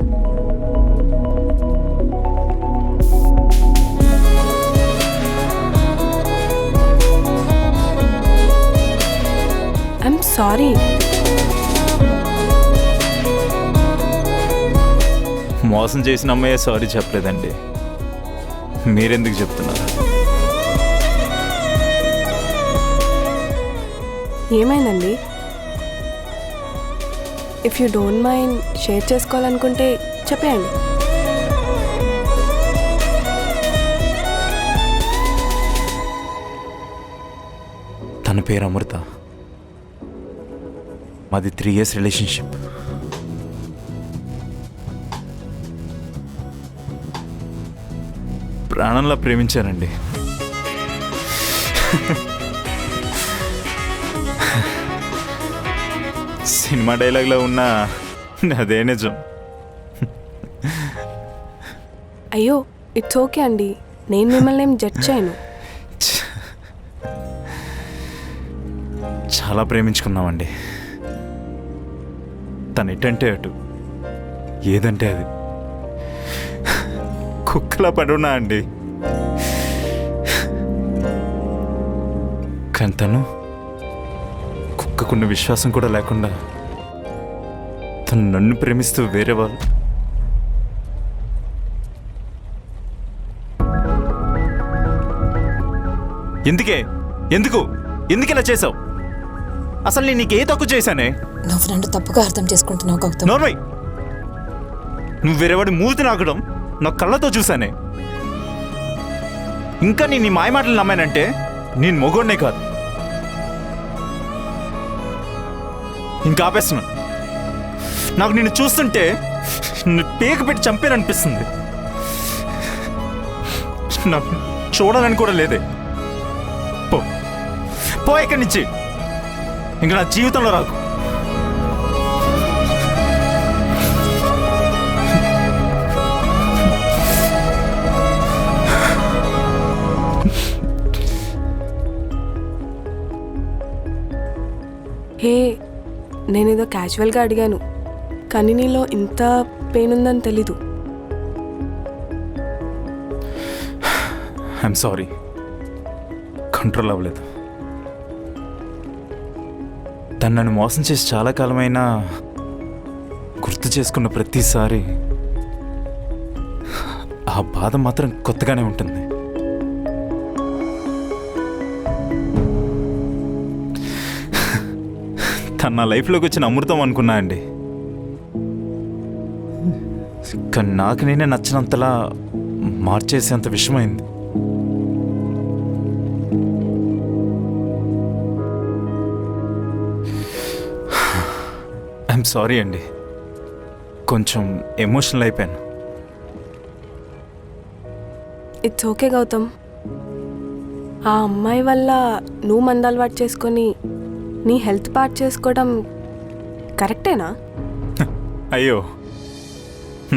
I'm sorry. మోసం చేసిన అమ్మాయే సారీ చెప్పలేదండి, మీరెందుకు చెప్తున్నారు? ఏమైందండి? If you don't mind share చేసుకోవాలనుకుంటే చెప్పేయండి. తన పేరు అమృత. మాది 3 years రిలేషన్షిప్. ప్రాణంలో ప్రేమించానండి. సినిమా డైలాగ్లో ఉన్న అదే నిజం. అయ్యో, ఇట్స్ ఓకే అండి, నేను మిమ్మల్ని ఏం జడ్జ్ చేయను. చాలా ప్రేమించుకున్నామండి. తను ఎటంటే అటు, ఏదంటే అది. కుక్కలా పడున్నా అండి. కానీ తను కుక్కకున్న విశ్వాసం కూడా లేకుండా తను నన్ను ప్రేమిస్తూ వేరే వాళ్ళు. ఎందుకు ఇలా చేసావు? అసలు నేను నీకే తక్కువ చేశానే? నువ్వు నన్ను తప్పుగా అర్థం చేసుకుంటున్నావు గౌతమ్. నోర్మై, నువ్వు వేరేవాడి మూతి నాకడం నా కళ్ళతో చూశానే. ఇంకా నేను నీ మాయ మాటలు నమ్మానంటే నేను మొగోడ్నే కాదు. ఇంకా ఆపేస్తున్నా. నాకు నిన్ను చూస్తుంటే పేక పెట్టి చంపేననిపిస్తుంది. నాకు చూడాలని కూడా లేదే. పో ఇక్కడి నుంచి, ఇంకా నా జీవితంలో రాకు. హే, నేనేదో క్యాజువల్గా అడిగాను, కానీ నీలో ఇంత పెయిన్ ఉందని తెలీదు. ఐఎమ్ సారీ, కంట్రోల్ అవ్వలేదు. తను నన్ను మోసం చేసి చాలా కాలమైనా గుర్తు చేసుకున్న ప్రతిసారి ఆ బాధ మాత్రం కొత్తగానే ఉంటుంది. తను నా లైఫ్లోకి వచ్చిన అమృతం అనుకున్నా అండి. కానీ నాకు నేనే నచ్చినంతలా మార్చేసేంత విషయమైంది. ఐఎమ్ సారీ అండి, కొంచెం ఎమోషనల్ అయిపోయాను. It's okay Gautam. ఆ అమ్మాయి వల్ల నువ్వు మందు అలవాటు చేసుకొని నీ హెల్త్ పార్ట్ చేసుకోవడం కరెక్టేనా? అయ్యో,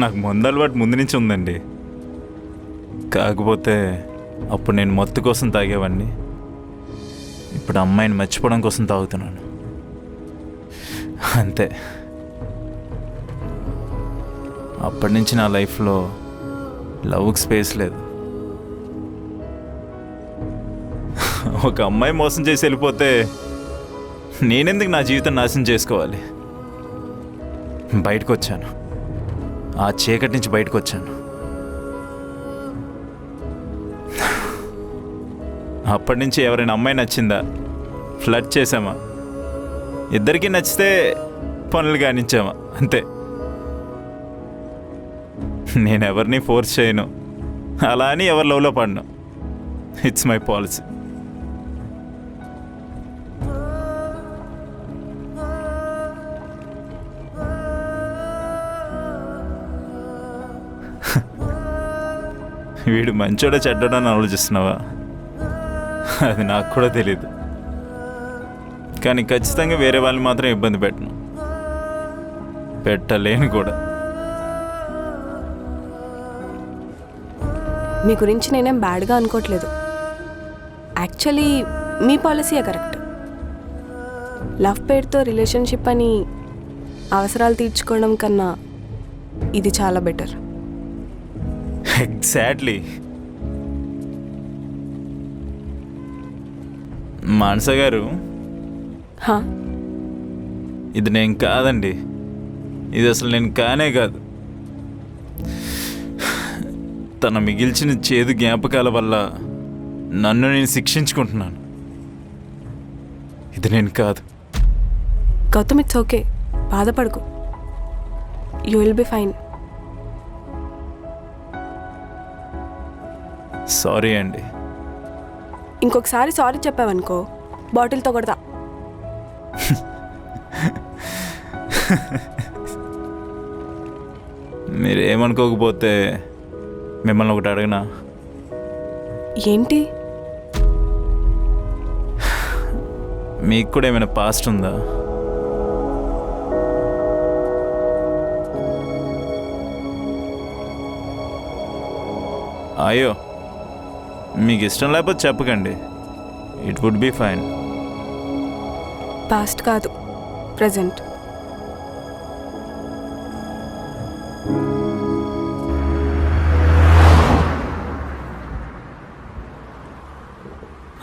నాకు మందు అలవాటు ముందు నుంచి ఉందండి. కాకపోతే అప్పుడు నేను మత్తు కోసం తాగేవాడిని. ఇప్పుడు అమ్మాయిని మర్చిపోవడం కోసం తాగుతున్నాను, అంతే. అప్పటి నుంచి నా లైఫ్లో లవ్కి స్పేస్ లేదు. ఒక అమ్మాయి మోసం చేసి వెళ్ళిపోతే నేనెందుకు నా జీవితం నాశనం చేసుకోవాలి? బయటకు వచ్చాను, ఆ చీకటి నుంచి బయటకు వచ్చాను. అప్పటి నుంచి ఎవరైనా అమ్మాయి నచ్చిందా, ఫ్లర్ట్ చేసామా, ఇద్దరికీ నచ్చితే పనులు కానించామా, అంతే. నేను ఎవరిని ఫోర్స్ చేయను, అలా అని ఎవరి లవ్లో పడను. It's my policy. వీడు మంచోడ చెడ్డోడని ఆలోచిస్తున్నావా? అది నాకు కూడా తెలీదు. కానీ ఖచ్చితంగా వేరే వాళ్ళని మాత్రం ఇబ్బంది పెట్టను, పెట్టలేను కూడా. మీ గురించి నేనేం బ్యాడ్గా అనుకోవట్లేదు. యాక్చువల్లీ మీ పాలసీయే కరెక్ట్. లవ్ పేరుతో రిలేషన్షిప్ అని అవసరాలు తీర్చుకోవడం కన్నా ఇది చాలా బెటర్. ఎగ్జాక్ట్లీ. మానస గారు, హా, ఇది నేను కాదండి. ఇది అసలు నేను కానే కాదు. తన మిగిల్చిన చేదు జ్ఞాపకాల వల్ల నన్ను నేను శిక్షించుకుంటున్నాను. ఇది నేను కాదు. గౌతమ్, ఇట్స్ ఓకే, బాధపడకు. You will be fine. Sorry అండి. ఇంకొకసారి సారీ చెప్పావనుకో బాటిల్తో కొడతా. మీరు ఏమనుకోకపోతే మిమ్మల్ని ఒకటి అడగనా? ఏంటి? మీకు కూడా ఏమైనా పాస్ట్ ఉందా? అయ్యో, మీకు ఇష్టం లేకపోతే చెప్పకండి. It would be fine. Past కాదు, ప్రజెంట్.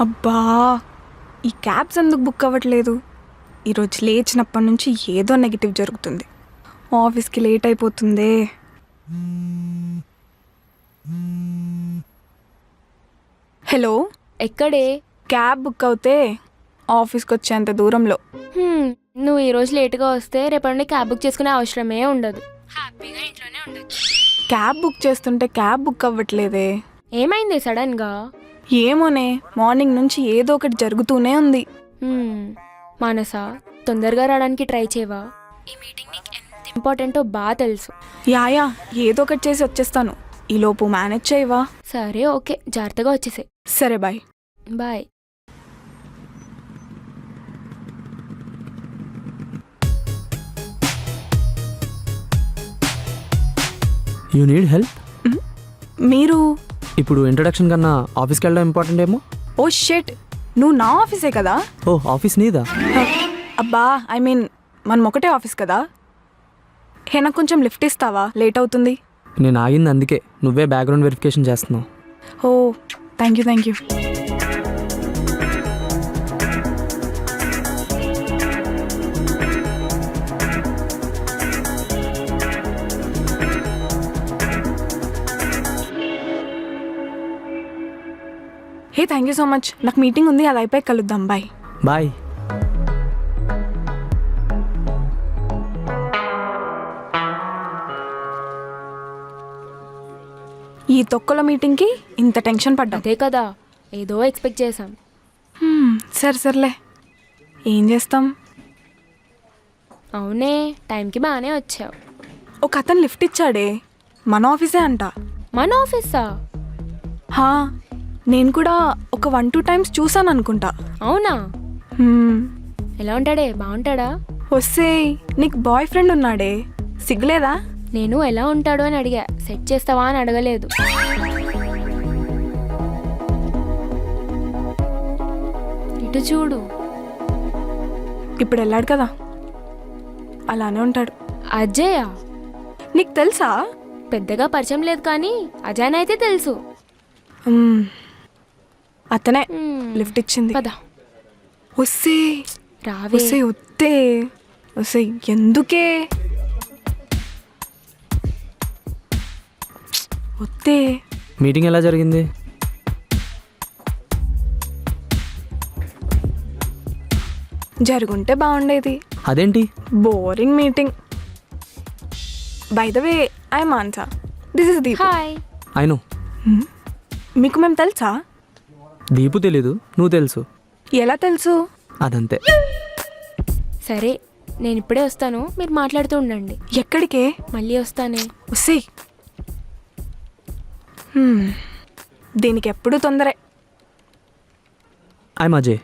అబ్బా, ఈ క్యాబ్స్ ఎందుకు బుక్ అవ్వట్లేదు? ఈరోజు లేచినప్పటి నుంచి ఏదో నెగిటివ్ జరుగుతుంది. ఆఫీస్కి లేట్ అయిపోతుందే. హలో, ఎక్కడే? క్యాబ్ బుక్ అవుతే ఆఫీస్కి వచ్చేంత దూరంలో. నువ్వు ఈరోజు లేట్గా వస్తే రేపటి నుండి క్యాబ్ బుక్ చేసుకునే అవసరమే ఉండదు. హ్యాపీగా ఇంట్లోనే ఉండొచ్చు. క్యాబ్ బుక్ చేస్తుంటే క్యాబ్ బుక్ అవ్వట్లేదే. ఏమైంది సడన్గా? ఏమోనే, మార్నింగ్ నుంచి ఏదో ఒకటి జరుగుతూనే ఉంది. మానసా, తొందరగా రావడానికి ట్రై చేయవా? ఈ మీటింగ్ నీకు ఎంత ఇంపార్టెంటో బాగా తెలుసు. యాయా, ఏదో ఒకటి చేసి వచ్చేస్తాను. ఈలోపు మేనేజ్ చేయవా? సరే, ఓకే, జాగ్రత్తగా వచ్చేసే. సరే, bye. Bye. You need help? మీరు ఇప్పుడు ఇంట్రడక్షన్ కన్నా ఆఫీస్కి వెళ్ళడం ఇంపార్టెంట్ ఏమో. ఓ షెట్, నువ్వు నా ఆఫీసే కదా? ఓ, ఆఫీస్ నీదా? అబ్బా, ఐ మీన్ మనం ఒకటే ఆఫీస్ కదా. నాకు కొంచెం లిఫ్ట్ ఇస్తావా? లేట్ అవుతుంది. నేను ఆగింది అందుకే, నువ్వే బ్యాక్గ్రౌండ్ వెరిఫికేషన్ చేస్తున్నావు. Oh, thank you, thank you. Hey, thank you so much. నాకు మీటింగ్ ఉంది, అది అయిపోయి కలుద్దాం. బాయ్. బాయ్. ఈ తొక్కల మీటింగ్కి ఇంత టెన్షన్ పడ్డా. అదే కదా, ఏదో ఎక్స్పెక్ట్ చేసాం. సరే సర్లే, ఏం చేస్తాం. అవునే, టైంకి బాగానే వచ్చావు. ఒక అతను లిఫ్ట్ ఇచ్చాడే, మన ఆఫీసే అంట. మన ఆఫీసా? హా, నేను కూడా ఒక 1-2 టైమ్స్ చూసాను అనుకుంటా. అవునా? ఎలా ఉంటాడే? బాగుంటాడా? వస్తే నీకు బాయ్ ఫ్రెండ్ ఉన్నాడే, సిగ్గులేదా? నేను ఎలా ఉంటాడు అని అడిగా, సెట్ చేస్తావా అని అడగలేదు. ఇటు చూడు. ఇప్పుడు వెళ్ళాడు కదా, అలానే ఉంటాడు. అజయ్? నీకు తెలుసా? పెద్దగా పరిచయం లేదు కానీ అజయ్ అయితే తెలుసు. అతనే లిఫ్ట్ ఇచ్చింది. పద. వస్తే రావే. వస్తే వస్తే వస్తే ఎందుకే వస్తే. మీటింగ్ ఎలా జరిగింది? జరుగుంటే బాగుండేది. అదేంటి? Boring meeting. By the way I Mansa, this is Deep. Hi. I know. మీకు మేము తెలుసా? దీపు తెలీదు, నువ్వు తెలుసు. ఎలా తెలుసు? అదంతే. సరే నేను ఇప్పుడే వస్తాను, మీరు మాట్లాడుతూ ఉండండి. ఎక్కడికే? మళ్ళీ వస్తానే. వస్తే దీనికి ఎప్పుడు తొందరే. ఐ అజయ్.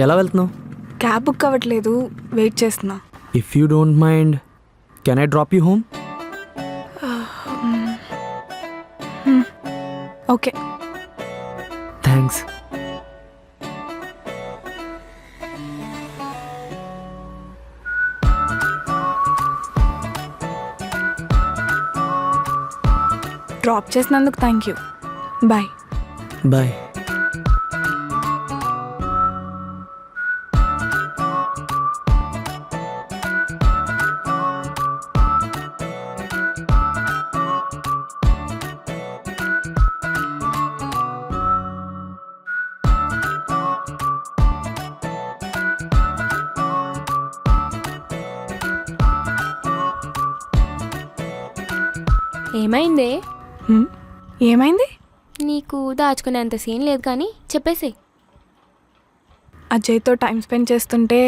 ఎలా వెళ్తున్నావు? క్యాబ్ బుక్ అవ్వట్లేదు, వెయిట్ చేస్తున్నా. If you don't mind can I drop you home? Okay. Thanks. Drop చేసినందుకు థ్యాంక్ యూ. బాయ్. బాయ్. ఏమైందే? ఏమైంది? నీకు దాచుకునేంత సీన్ లేదు కానీ చెప్పేసి. అజయ్తో టైం స్పెండ్ చేస్తుంటే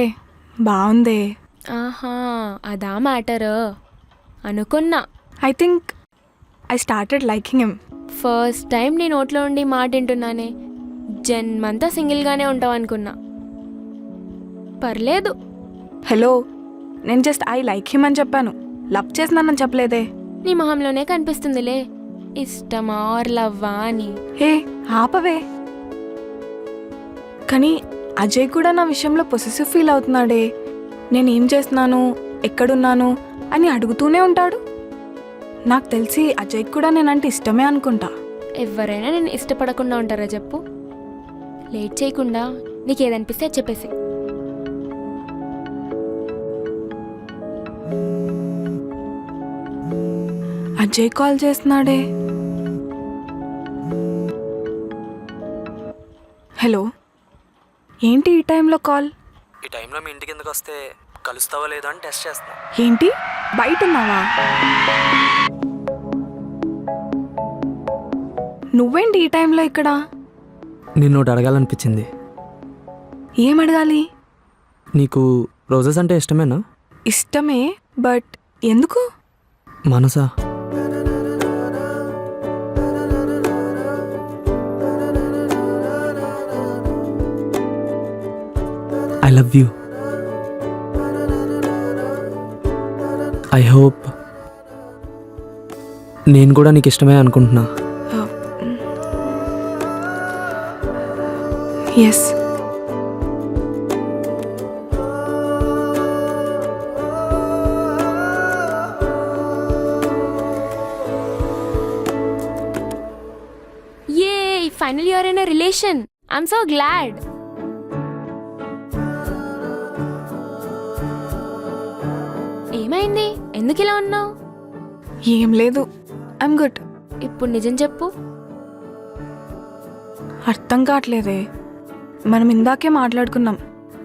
బాగుందే. ఆహా, అదా మ్యాటర్ అనుకున్నా. I think I started liking him. First time నీ నోట్లో ఉండి మాట వింటున్నానే. జన్మంతా సింగిల్గానే ఉంటావు అనుకున్నా. పర్లేదు. హలో, నేను జస్ట్ ఐ లైక్ హిమ్ అని చెప్పాను, లవ్ చేసినానని చెప్పలేదే. నీ మొహంలోనే కనిపిస్తుందిలే ఇష్టమా ఆర్ లవ్వా అని. హే ఆపవే. కానీ అజయ్ కూడా నా విషయంలో పొసెసివ్ ఫీల్ అవుతున్నాడే. నేనేం చేస్తున్నాను, ఎక్కడున్నాను అని అడుగుతూనే ఉంటాడు. నాకు తెలిసి అజయ్ కూడా నేనంటే ఇష్టమే అనుకుంటా. ఎవరైనా నేను ఇష్టపడకుండా ఉంటారా చెప్పు? లేట్ చేయకుండా నీకేదనిపిస్తే అది చెప్పేసి. అజయ్ కాల్ చేస్తున్నాడే. హలో, ఏంటి ఈ టైంలో కాల్? ఈ టైంలో మీ ఇంటికి ఎందుకు వస్తే కలుస్తావో లేదో అని టెస్ట్ చేస్తా. ఏంటి, బయట ఉన్నావా? నువ్వేంటి ఈ టైంలో ఇక్కడ? నిన్నోటి అడగాలనిపించింది. ఏం అడగాలి? నీకు రోజెస్ అంటే ఇష్టమేనా? ఇష్టమే, బట్ ఎందుకు? Manasa? I love you. I hope నేను కూడా నీకు ఇష్టమే అనుకుంటున్నా. Yes. Yay! Finally you're in a relation. I'm so glad. ఏమైంది? ఎందుకు ఇలా ఉన్నావు? ఏం లేదు, ఐమ్ గుడ్. ఇప్పుడు నిజం చెప్పు. అర్థం కావట్లేదే. మనం ఇందాకే మాట్లాడుకున్నాం,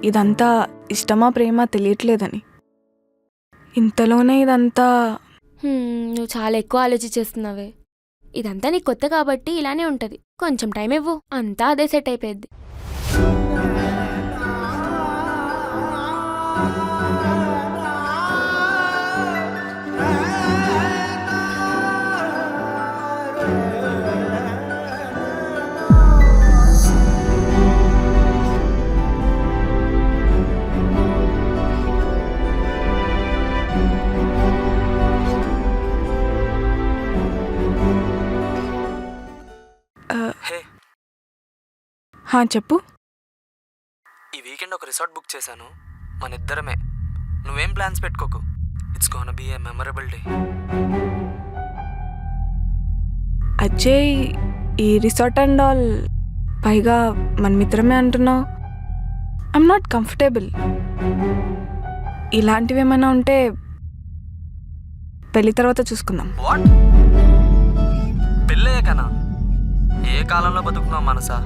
ఇదంతా ఇష్టమా ప్రేమ తెలియట్లేదని. ఇంతలోనే ఇదంతా. నువ్వు చాలా ఎక్కువ ఆలోచించేస్తున్నావే. ఇదంతా నీకు కొత్త కాబట్టి ఇలానే ఉంటుంది. కొంచెం టైం ఇవ్వు, అంతా అదే సెట్ అయిపోద్ది. చెప్పు. ఈ వీకెండ్ ఒక రిసార్ట్ బుక్ చేశాను, మన ఇద్దరమే. నువ్వేం ప్లాన్స్ పెట్టుకోకు. It's gonna B A memorable day. Ajay, ఈ రిసార్ట్ అండ్ ఆల్, పైగా మన మిత్రమే అంటున్నావు. I'm not comfortable. ఇలాంటివి ఏమైనా ఉంటే పెళ్లి తర్వాత చూసుకుందాం. వాట్? పెళ్ళయ్యాకనా? ఏ కాలంలో బతుకున్నావు మనసా?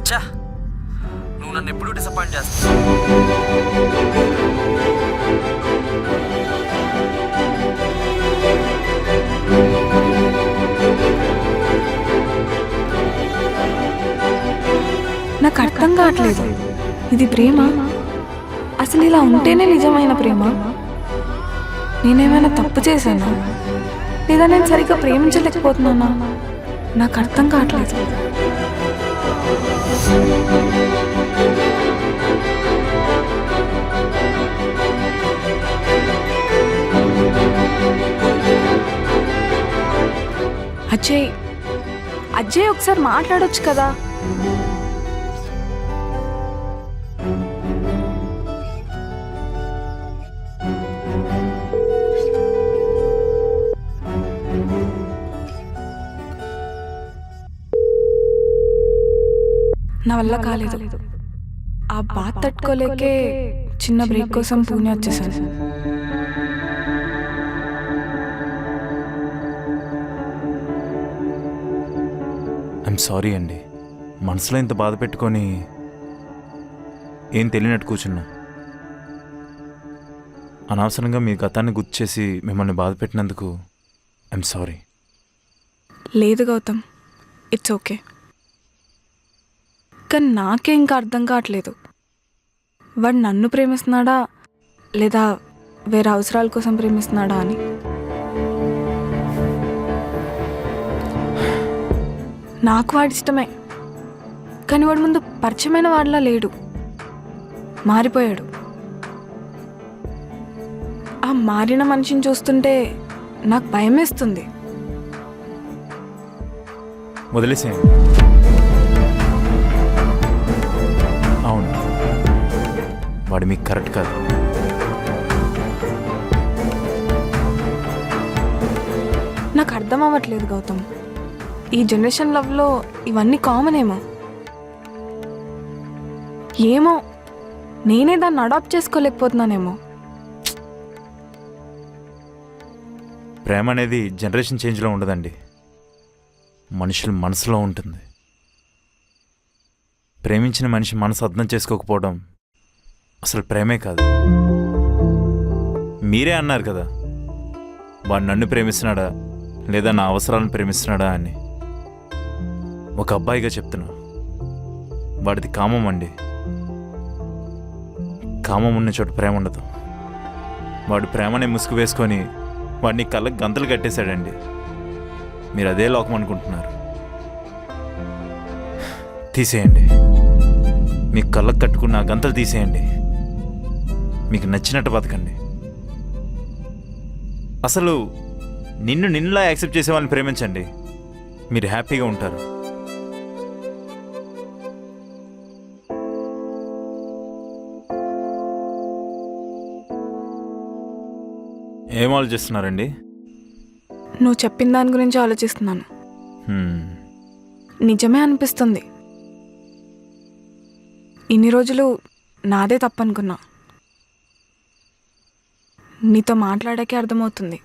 ఛా, నువ్వు నన్ను ఎప్పుడు డిసప్పాయింట్ చేస్తావు. నాకు అర్థం కావట్లేదు, ఇది ప్రేమ? అసలు ఇలా ఉంటేనే నిజమైన ప్రేమ? నేనేమైనా తప్పు చేశానా, లేదా నేను సరిగ్గా ప్రేమించలేకపోతున్నానా? నాకు అర్థం కావట్లేదు. అజయ్, అజయ్ ఒకసారి మాట్లాడొచ్చు కదా. నా వల్ల కాలేదు. ఆ బాధ తట్టుకోలేకే చిన్న బ్రేక్ కోసం పూణే వచ్చేసాను. ఐఎమ్ సారీ అండి. మనసులో ఇంత బాధ పెట్టుకొని ఏం తెలియనట్టు కూర్చున్నా. అనవసరంగా మీ గతాన్ని గుర్తు చేసి మిమ్మల్ని బాధ పెట్టినందుకు ఐఎమ్ సారీ. లేదు గౌతమ్, ఇట్స్ ఓకే. కానీ నాకే ఇంకా అర్థం కావట్లేదు, వాడు నన్ను ప్రేమిస్తున్నాడా లేదా వేరే అవసరాల కోసం ప్రేమిస్తున్నాడా అని. నాకు వాడి ఇష్టమే, కానీ వాడు ముందు పరిచయమైన వాడిలా లేడు, మారిపోయాడు. ఆ మారిన మనిషిని చూస్తుంటే నాకు భయం వేస్తుంది. వదిలేసేయండి. అవును, వాడు మీకు కరెక్ట్ కాదు. నాకు అర్థం అవ్వట్లేదు గౌతమ్, ఈ జనరేషన్ లవ్లో ఇవన్నీ కామన్ ఏమో. నేనే దాన్ని అడాప్ట్ చేసుకోలేకపోతున్నానేమో. ప్రేమ అనేది జనరేషన్ చేంజ్లో ఉండదండి, మనుషుల మనసులో ఉంటుంది. ప్రేమించిన మనిషి మనసు అర్థం చేసుకోకపోవడం అసలు ప్రేమే కాదు. మీరే అన్నారు కదా, వాడు నన్ను ప్రేమిస్తున్నాడా లేదా నా అవసరాలను ప్రేమిస్తున్నాడా అని. ఒక అబ్బాయిగా చెప్తున్నా, వాడిది కామం అండి. కామం ఉన్న చోట ప్రేమ ఉండదు. వాడు ప్రేమనే ముసుగు వేసుకొని వాడిని కళ్ళకి గంతలు కట్టేశాడండి. మీరు అదే లోకం అనుకుంటున్నారు. తీసేయండి, మీ కళ్ళకు కట్టుకున్న గంతలు తీసేయండి. మీకు నచ్చినట్టు బతకండి. అసలు నిన్నులా యాక్సెప్ట్ చేసే వాళ్ళని ప్రేమించండి, మీరు హ్యాపీగా ఉంటారు. ఏం ఆలోచిస్తున్నారండి? నువ్వు చెప్పిన దాని గురించి ఆలోచిస్తున్నాను. నిజమే అనిపిస్తుంది. ఇన్ని రోజులు నాదే తప్పనుకున్నా, నీతో మాట్లాడాకే అర్థమవుతుంది.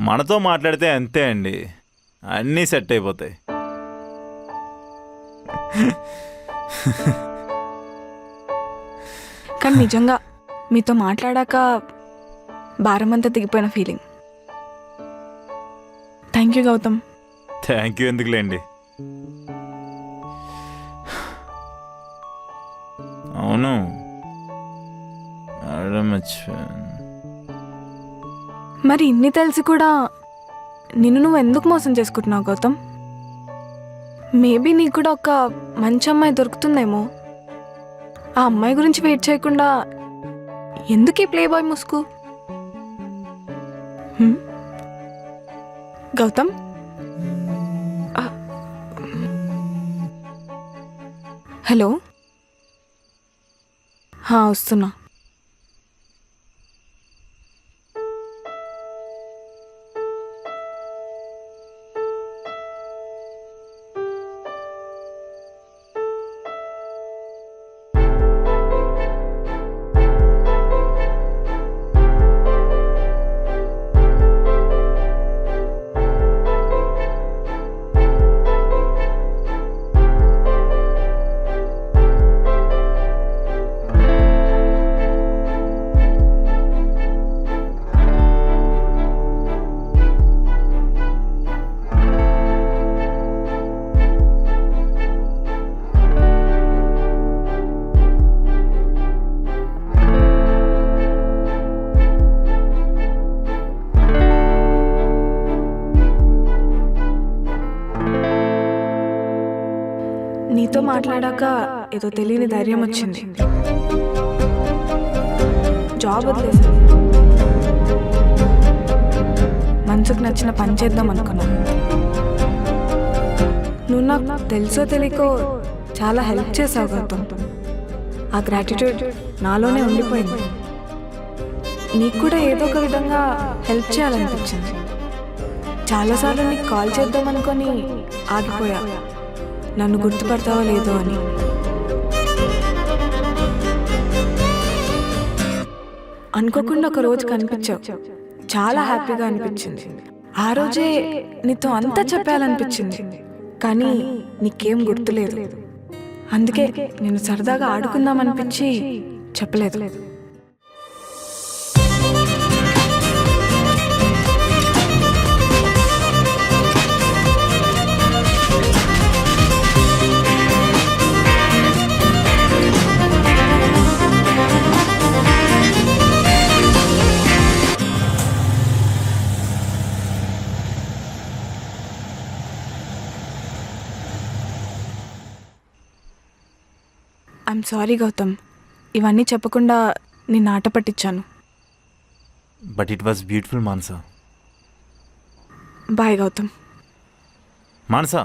మనతో మాట్లాడితే అంతే అండి, అన్నీ సెట్ అయిపోతాయి. కానీ నిజంగా మీతో మాట్లాడాక భారమంతా దిగిపోయిన feeling. Thank you Gautam. Thank you ఎందుకులేండి. అవును, మరి ఇన్ని తెలిసి కూడా నిన్ను నువ్వు ఎందుకు మోసం చేసుకుంటున్నావు గౌతమ్? మేబీ నీకు కూడా ఒక మంచి అమ్మాయి దొరుకుతుందేమో. ఆ అమ్మాయి గురించి వెయిట్ చేయకుండా ఎందుకు ఈ ప్లే బాయ్ ముసుగు? గౌతమ్, హలో. వస్తున్నా. నీతో మాట్లాడాక ఏదో తెలియని ధైర్యం వచ్చింది. జాబ్ వదిలేసాను. మనసుకు నచ్చిన పని చేద్దాం అనుకున్నాను. నువ్వు నాకు తెలుసో తెలియకో చాలా హెల్ప్ చేసావు గౌతమ్. ఆ గ్రాటిట్యూడ్ నాలోనే ఉండిపోయింది. నీకు కూడా ఏదో ఒక విధంగా హెల్ప్ చేయాలనిపించింది. చాలాసార్లు నీకు కాల్ చేద్దాం అనుకొని ఆగిపోయా, నన్ను గుర్తుపడతావో లేదో అని. అనుకోకుండా ఒక రోజు కనిపించావు. చాలా హ్యాపీగా అనిపించింది. ఆ రోజే నీతో అంతా చెప్పాలనిపించింది, కానీ నీకేం గుర్తులేదు. అందుకే నేను సరదాగా ఆడుకుందాం అనిపించి చెప్పలేదు. ఐఎమ్ సారీ గౌతమ్, ఇవన్నీ చెప్పకుండా నేను ఆట పట్టించాను. But it was beautiful Manasa. Bye Gautam. Manasa,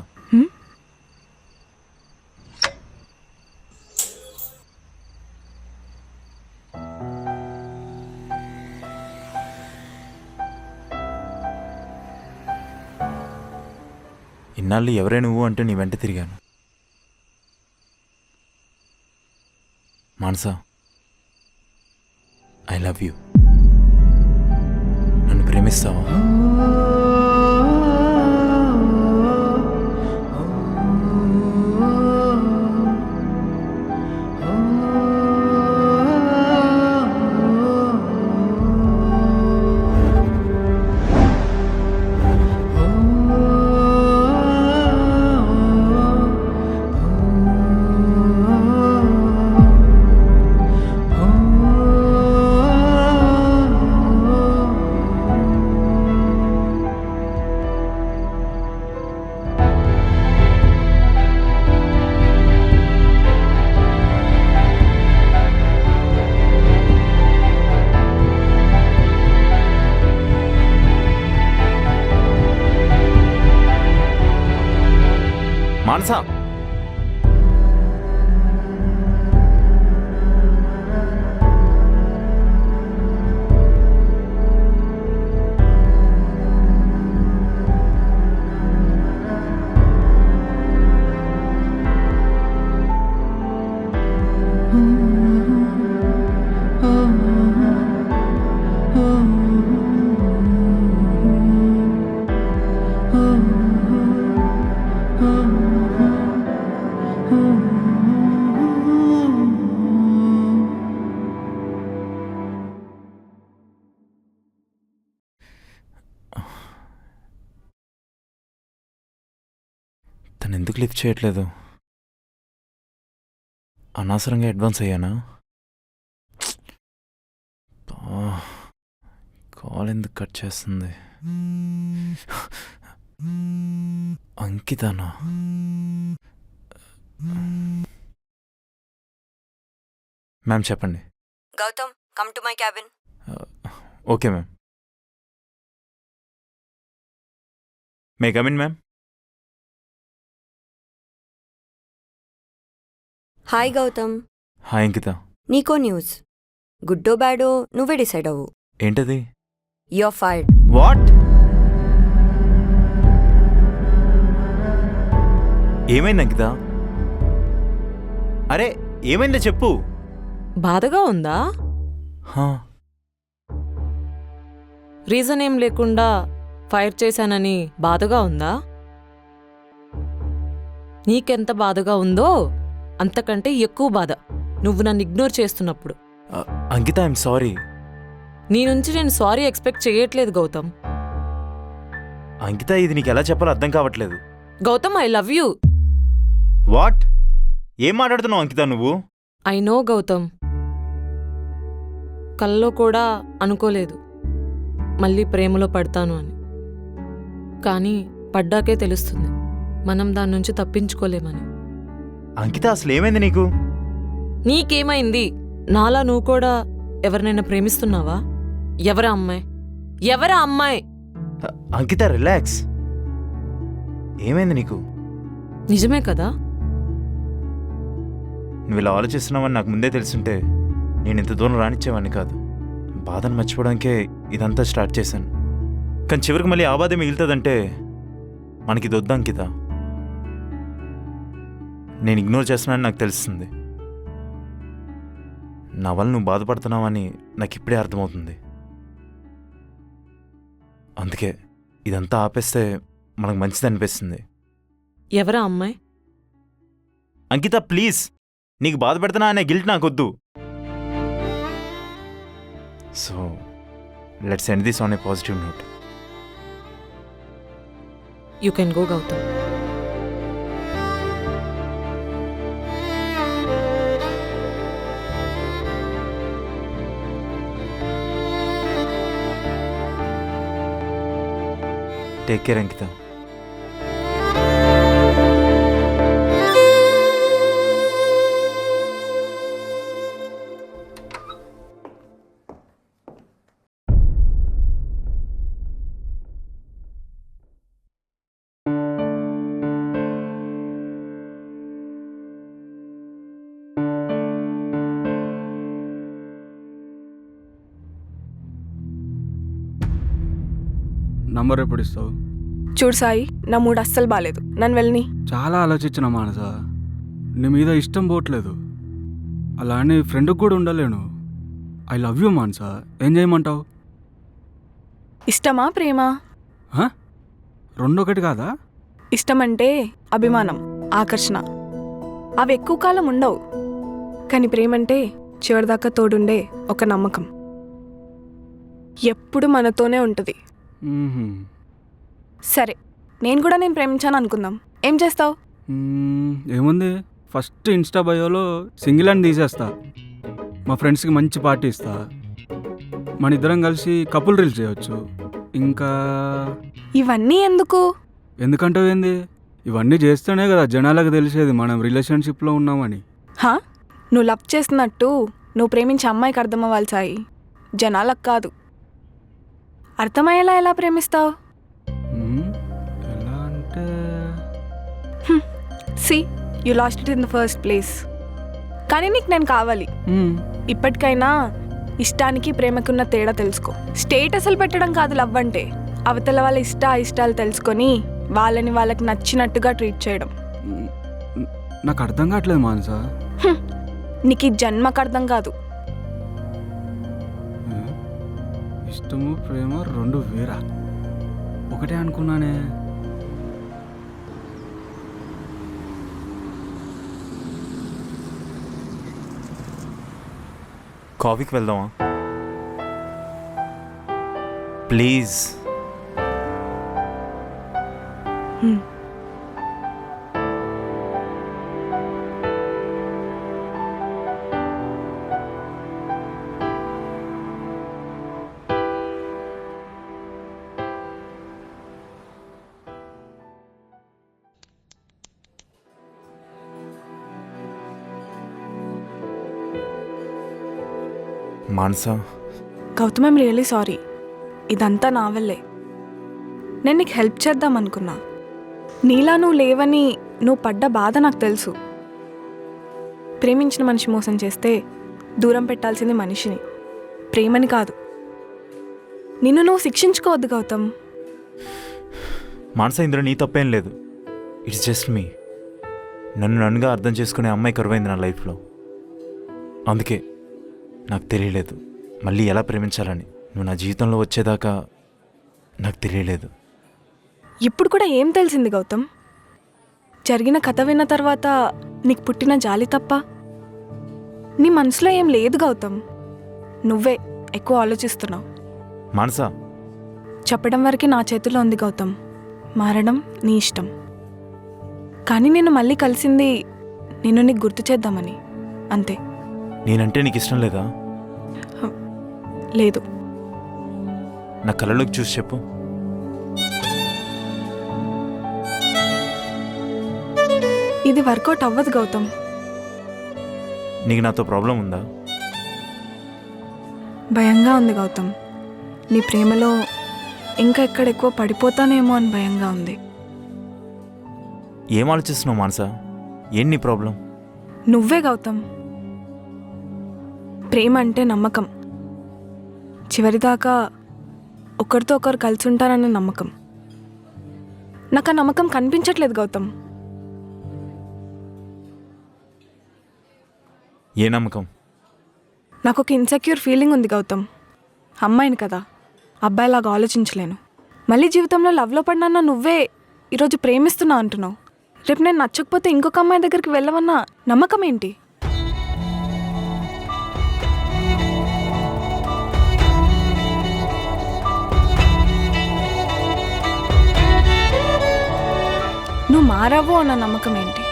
ఇన్నాళ్ళు ఎవరే నువ్వు అంటే నీ వెంట తిరిగాను. Manasa, I love you. నన్ను ప్రేమిస్తావా? మానస, తను ఎందుకు లిఫ్ట్ చేయట్లేదు? అనవసరంగా అడ్వాన్స్ అయ్యానా? కాల్ ఎందుకు కట్ చేస్తుంది? అంకితానా? మ్యామ్ చెప్పండి. Gautam, come to my cabin. Okay ma'am. May come in ma'am. Hi Gautam. Hi Ankita. నీకో న్యూస్. గుడ్డో బ్యాడో నువ్వే డిసైడ్ అవ్వు. ఏంటది? You are fired. వాట్? ఏమైంది అంకిత? అరే ఏమైందో చెప్పు. బాధగా ఉందా? హా, రీజన్ ఏం లేకుండా ఫైర్ చేశానని బాధగా ఉందా? నీకెంత బాధగా ఉందో అంతకంటే ఎక్కువ బాధ నువ్వు నన్ను ఇగ్నోర్ చేస్తున్నప్పుడు. అంకిత ఐఎమ్ సారీ. నీ నుంచి నేను సారీ ఎక్స్పెక్ట్ చేయట్లేదు గౌతమ్. అంకిత ఇది నీకు ఎలా చెప్పాలో అర్థం కావట్లేదు. Gautam I love you. What? ఏం మాట్లాడుతున్నావు అంకిత నువ్వు? I know Gautam. కల్లో కూడా అనుకోలేదు మళ్ళీ ప్రేమలో పడతాను అని. కానీ పడ్డాకే తెలుస్తుంది మనం దాని నుంచి తప్పించుకోలేమని. అంకిత అసలు ఏమైంది నీకు? నీకేమైంది? నాలా నువ్వు కూడా ఎవరినైనా ప్రేమిస్తున్నావా? ఎవరా అమ్మాయి? ఎవరా అమ్మాయి? అంకిత రిలాక్స్. ఏమైంది నీకు? నిజమే కదా? నువ్వు ఇలా ఆలోచిస్తున్నావని నాకు ముందే తెలుసుంటే నేను ఇంత దూరం రానిచ్చేవాడిని కాదు. బాధను మర్చిపోవడానికే ఇదంతా స్టార్ట్ చేశాను. కానీ చివరికి మళ్ళీ ఆ బాధ మిగులుతుందంటే మనకి ఇది వద్దు అంకిత. నేను ఇగ్నోర్ చేస్తున్నానని నాకు తెలుస్తుంది. నా వల్ల నువ్వు బాధపడుతున్నావని నాకు ఇప్పుడే అర్థమవుతుంది. అందుకే ఇదంతా ఆపేస్తే మనకు మంచిది అనిపిస్తుంది. ఎవరా అమ్మాయి? అంకిత ప్లీజ్, నీకు బాధ పెడుతున్నా అనే గిల్ట్ నాకొద్దు. So let's end this on a positive note. You can go Gautam. Take care Ankita. Number ఎప్పుడు ఇస్తావు? చూడు సాయి, నా మూడు అస్సలు బాగాలేదు, నన్ను వెళ్ళని. చాలా ఆలోచించిన మానస, నీ మీద ఇష్టం పోవట్లేదు. అలా అని ఫ్రెండ్కి కూడా ఉండలేను. ఐ లవ్ యూ మానస. ఏం చేయమంటావు? ఇష్టమా ప్రేమ? రెండొకటి కాదా? ఇష్టం అంటే అభిమానం, ఆకర్షణ, అవి ఎక్కువ కాలం ఉండవు. కానీ ప్రేమ అంటే చివరిదాకా తోడుండే ఒక నమ్మకం, ఎప్పుడు మనతోనే ఉంటుంది. సరే, నేను కూడా నేను ప్రేమించాను అనుకుందాం, ఏం చేస్తావు? ఏముంది, ఫస్ట్ ఇన్స్టా బయోలో సింగిల్ అని తీసేస్తా, మా ఫ్రెండ్స్కి మంచి పార్టీ ఇస్తా, మన ఇద్దరం కలిసి కపుల్ రీల్స్ చేయొచ్చు. ఇంకా ఇవన్నీ ఎందుకు? ఎందుకంటావు ఏంది? ఇవన్నీ చేస్తేనే కదా జనాలకు తెలిసేది మనం రిలేషన్షిప్లో ఉన్నామని. నువ్వు లవ్ చేస్తున్నట్టు నువ్వు ప్రేమించే అమ్మాయికి అర్థమవ్వాలి సాయి, జనాలకు కాదు. అర్థమయ్యేలా ఎలా ప్రేమిస్తావు? ఎలా అంటే C you lost it in the first place. కానీ నీకు నేను కావాలి. ఇప్పటికైనా ఇష్టానికి ప్రేమకున్న తేడా తెలుసుకో. స్టేటస్లు పెట్టడం కాదు లవ్ అంటే, అవతల వాళ్ళ ఇష్టాలు తెలుసుకొని వాళ్ళని వాళ్ళకి నచ్చినట్టుగా ట్రీట్ చేయడం. నాకు అర్థం కావట్లేదు మానస. నీకు ఈ జన్మకు అర్థం కాదు. ఇష్టము ప్రేమ రెండు వేరా? ఒకటే అనుకున్నానే. కాఫీకి వెళ్దామా please? Manasa, Gautam, I'm really sorry. ఇదంతా నా వల్లే. నేను నీకు హెల్ప్ చేద్దాం అనుకున్నా. నీలా నువ్వు లేవని నువ్వు పడ్డ బాధ నాకు తెలుసు. ప్రేమించిన మనిషి మోసం చేస్తే దూరం పెట్టాల్సింది మనిషిని, ప్రేమని కాదు. నిన్ను నువ్వు శిక్షించుకోవద్దు గౌతమ్. మానస, ఇందులో నీ తప్పేం లేదు. ఇట్స్ జస్ట్ మీ. నన్నుగా అర్థం చేసుకునే అమ్మాయి కరువైంది నా లైఫ్లో. అందుకే నాకు తెలియలేదు మళ్ళీ ఎలా ప్రేమించాలని. నువ్వు నా జీవితంలో వచ్చేదాకా నాకు తెలియలేదు. ఇప్పుడు కూడా ఏం తెలిసింది గౌతమ్? జరిగిన కథ విన్న తర్వాత నీకు పుట్టిన జాలి తప్ప నీ మనసులో ఏం లేదు గౌతమ్. నువ్వే ఎక్కువ ఆలోచిస్తున్నావు. మానస, చెప్పడం వరకు నా చేతిలో ఉంది గౌతమ్, మారడం నీ ఇష్టం. కానీ నేను మళ్ళీ కలిసింది నిన్ను నీకు గుర్తు చేద్దామని, అంతే. నేనంటే నీకు ఇష్టం లేదా? లేదు. నా కళ్ళలోకి చూసి చెప్పు. ఇది వర్కౌట్ అవ్వదు గౌతమ్. నీకు నాతో ప్రాబ్లం ఉందా? భయంగా ఉంది గౌతమ్. నీ ప్రేమలో ఇంకా ఎక్కడ ఎక్కువ పడిపోతానేమో అని భయంగా ఉంది. ఏం ఆలోచిస్తున్నావు మానస? ఏం నీ ప్రాబ్లం? నువ్వే గౌతమ్. ప్రేమ అంటే నమ్మకం, చివరిదాకా ఒకరితో ఒకరు కలిసి ఉంటారన్న నమ్మకం. నాకు ఆ నమ్మకం కనిపించట్లేదు గౌతమ్. ఏ నమ్మకం? నాకు ఒక ఇన్సెక్యూర్ ఫీలింగ్ ఉంది గౌతమ్. అమ్మాయిని కదా, అబ్బాయిలాగా ఆలోచించలేను. మళ్ళీ జీవితంలో లవ్లో పడినా నువ్వే ఈరోజు ప్రేమిస్తున్నా అంటున్నావు. రేపు నేను నచ్చకపోతే ఇంకొక అమ్మాయి దగ్గరికి వెళ్ళవన్న నమ్మకం ఏంటి? నువ్వు మారావు అన్న నమ్మకం ఏంటి?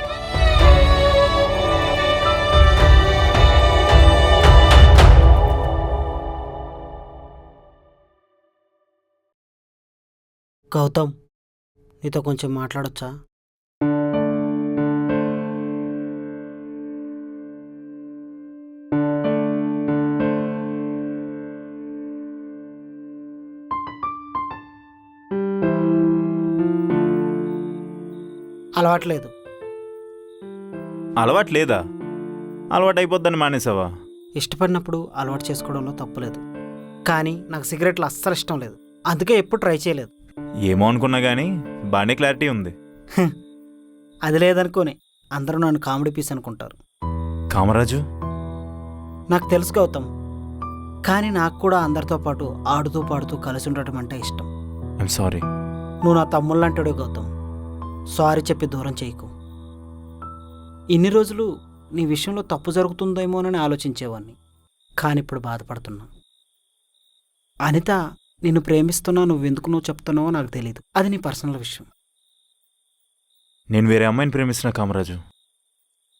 గౌతమ్, నీతో కొంచెం మాట్లాడొచ్చా? అలవాట్లేదు. అలవాటు లేదా? అలవాటు అయిపోద్దని మానేసావా? ఇష్టపడినప్పుడు అలవాటు చేసుకోవడంలో తప్పులేదు, కానీ నాకు సిగరెట్లు అస్సలు ఇష్టం లేదు. అందుకే ఎప్పుడు ట్రై చేయలేదు. ఏమో అనుకున్నా కానీ బాగానే క్లారిటీ ఉంది. అది లేదనుకోని అందరూ నన్ను కామెడీ పీస్ అనుకుంటారు. కామరాజు, నాకు తెలుసు గౌతమ్, కానీ నాకు కూడా అందరితో పాటు ఆడుతూ పాడుతూ కలిసి ఉండటం అంటే ఇష్టం. I'm sorry. నువ్వు నా తమ్ముళ్ళంటాడు గౌతమ్. సారీ చెప్పి దూరం చేయకు. ఇన్ని రోజులు నీ విషయంలో తప్పు జరుగుతుందేమోనని ఆలోచించేవాడిని, కానీ ఇప్పుడు బాధపడుతున్నా. అనిత నిన్ను ప్రేమిస్తున్నా, నువ్వెందుకు నువ్వు చెప్తున్నావో నాకు తెలియదు. అది నీ పర్సనల్ విషయం. నేను వేరే అమ్మాయిని ప్రేమిస్తున్నా కామరాజు.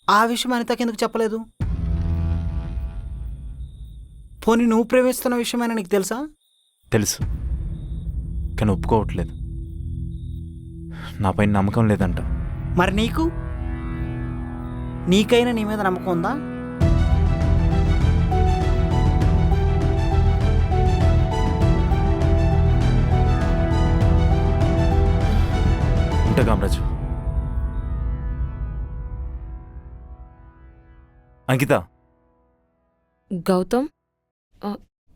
ఆ విషయం అనితకి ఎందుకు చెప్పలేదు? పోనీ నువ్వు ప్రేమిస్తున్న విషయమైనా నీకు తెలుసా? తెలుసు, కానీ ఒప్పుకోవట్లేదు. నాపైన నమ్మకం లేదంట. మరి నీకైనా నీ మీద నమ్మకం ఉందా? ఉంటా కామరాజు. అంకిత. Gautam,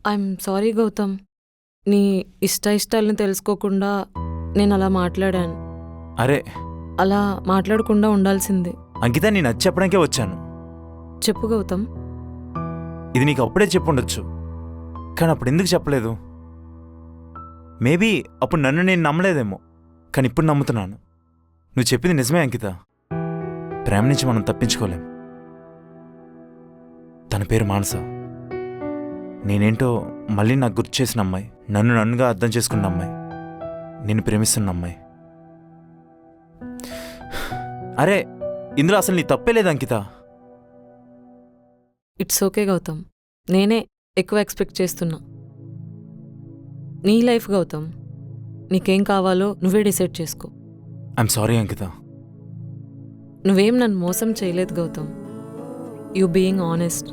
I'm sorry Gautam. నీ ఇష్టాలను తెలుసుకోకుండా నేను అలా మాట్లాడాను. అరే, అలా మాట్లాడకుండా ఉండాల్సిందే. అంకిత, నేను అది చెప్పడానికే వచ్చాను. చెప్పు గౌతమ్. ఇది నీకు అప్పుడే చెప్పుండొచ్చు, కానీ అప్పుడు ఎందుకు చెప్పలేదు? మేబీ అప్పుడు నన్ను నేను నమ్మలేదేమో, కానీ ఇప్పుడు నమ్ముతున్నాను. నువ్వు చెప్పింది నిజమే అంకిత. ప్రేమ నుంచి మనం తప్పించుకోలేం. తన పేరు మానస. నేనేంటో మళ్ళీ నాకు గుర్తు చేసిన అమ్మాయి, నన్నుగా అర్థం చేసుకున్న అమ్మాయి, నేను ప్రేమిస్తున్న అమ్మాయి. అరే, ఇందులో అసలు నీ తప్పే లేదు అంకిత. It's okay Gautam. నేనే ఎక్కువ ఎక్స్పెక్ట్ చేస్తున్నా. నీ లైఫ్ గౌతమ్, నీకేం కావాలో నువ్వే డిసైడ్ చేసుకో. I'm sorry Ankita. నువ్వేం నన్ను మోసం చేయలేదు Gautam. You being honest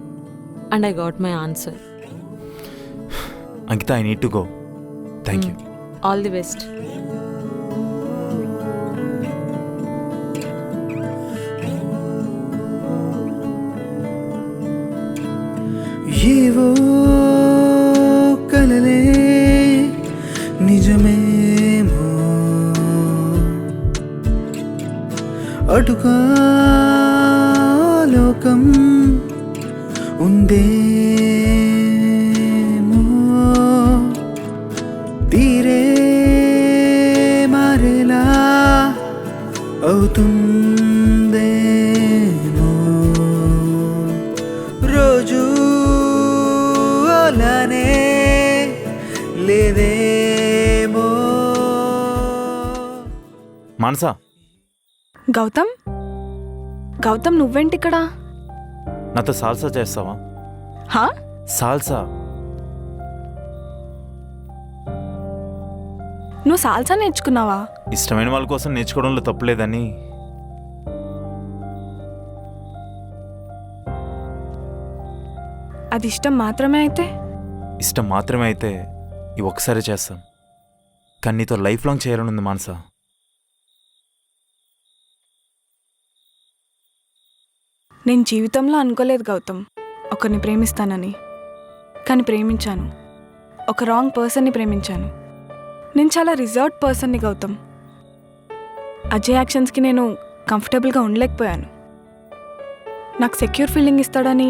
and I got my answer. Ankita, I need to go. Thank you. All the best. ఏవో కలలే నిజమేమో అటుగా లోకం ఉందేమో తీరే మారేలా అవుతుందేమో రోజు అలానే లేదేమో. మానసా, గౌతమ్ గౌతమ్ నువ్వేంటి ఇక్కడ? నాతో సాల్సా చేస్తావా? హా? సాల్సా. నువ్వు సాల్సా నేర్చుకున్నావా? ఇష్టమైన వాళ్ళ కోసం నేర్చుకోవడంలో తప్పులేదని. అది ఇష్టం మాత్రమే అయితే? ఇష్టం మాత్రమే అయితే ఈ ఒక్కసారి చేస్తాను, కానీ నీతో లైఫ్ లాంగ్ చేయాలని ఉంది మానసా. నేను జీవితంలో అనుకోలేదు గౌతమ్ ఒకరిని ప్రేమిస్తానని. కానీ ప్రేమించాను. ఒక రాంగ్ పర్సన్ని ప్రేమించాను. నేను చాలా రిజర్వ్డ్ పర్సన్ని గౌతమ్. అజయ్ యాక్షన్స్కి నేను కంఫర్టబుల్గా ఉండలేకపోయాను. నాకు సెక్యూర్ ఫీలింగ్ ఇస్తాడని,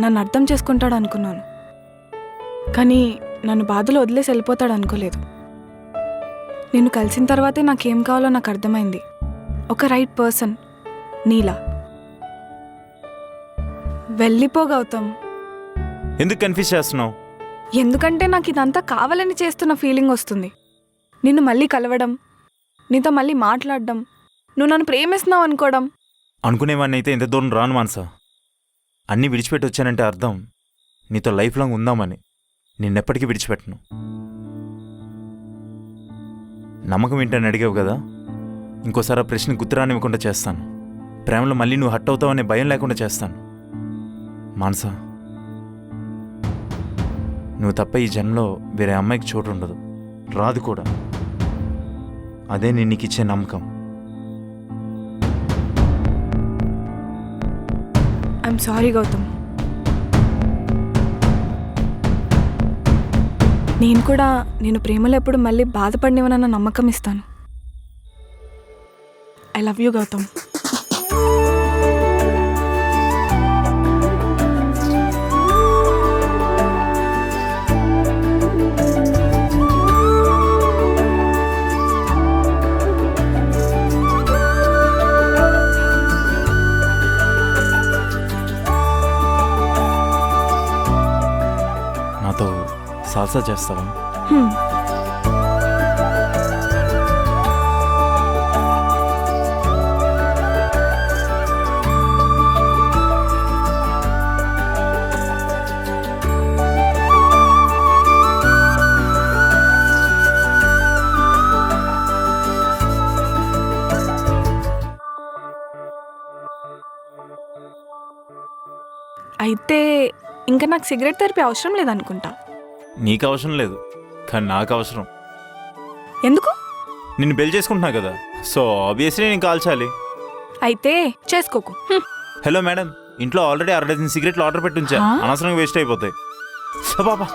నన్ను అర్థం చేసుకుంటాడు అనుకున్నాను. కానీ నన్ను బాధలో వదిలేసి వెళ్ళిపోతాడు అనుకోలేదు. నిన్ను కలిసిన తర్వాతే నాకేం కావాలో నాకు అర్థమైంది. ఒక రైట్ పర్సన్, నీలా. వెళ్ళిపో గౌతమ్. ఎందుకు కన్ఫ్యూజ్ చేస్తున్నావు? ఎందుకంటే నాకు ఇదంతా కావాలని చేస్తున్న ఫీలింగ్ వస్తుంది. నిన్ను మళ్ళీ కలవడం, నీతో మళ్ళీ మాట్లాడడం, నువ్వు నన్ను ప్రేమిస్తున్నావు అనుకోవడం. అనుకునేవాడిని అయితే ఇంత దూరం రాను మానసా. అన్నీ విడిచిపెట్టి వచ్చానంటే అర్థం నీతో లైఫ్ లాంగ్ ఉందామని. నిన్నెప్పటికీ విడిచిపెట్టను. నమ్మకం ఏంటని అడిగావు కదా, ఇంకోసారి ఆ ప్రశ్న గుర్తురానివ్వకుండా చేస్తాను. ప్రేమలో మళ్ళీ నువ్వు హట్ అవుతావనే భయం లేకుండా చేస్తాను. మానసా, నువ్వు తప్ప ఈ జన్మలో వేరే అమ్మాయికి చోటు ఉండదు, రాదు కూడా. అదే నేను నీకు ఇచ్చే నమ్మకం. I'm sorry Gautam. నేను కూడా నేను ప్రేమలో ఎప్పుడు మళ్ళీ బాధపడినవనన్న నమ్మకం ఇస్తాను. I love you Gautam. నాతో సాల్సా చేస్తావా? అయితే ఇంకా నాకు సిగరెట్ థెరపీ అవసరం లేదనుకుంటా. నీకు అవసరం లేదు, కానీ నాకు అవసరం. ఎందుకు? నిన్ను బెల్ చేసుకుంటున్నా కదా, సో ఆబ్వియస్లీ నేను కాల్చాలి. అయితే చేసుకోకు. హలో మేడం, ఇంట్లో ఆల్రెడీ 60 సిగరెట్లు ఆర్డర్ పెట్టి ఉంచా. అనవసరంగా వేస్ట్ అయిపోతాయి. బాబా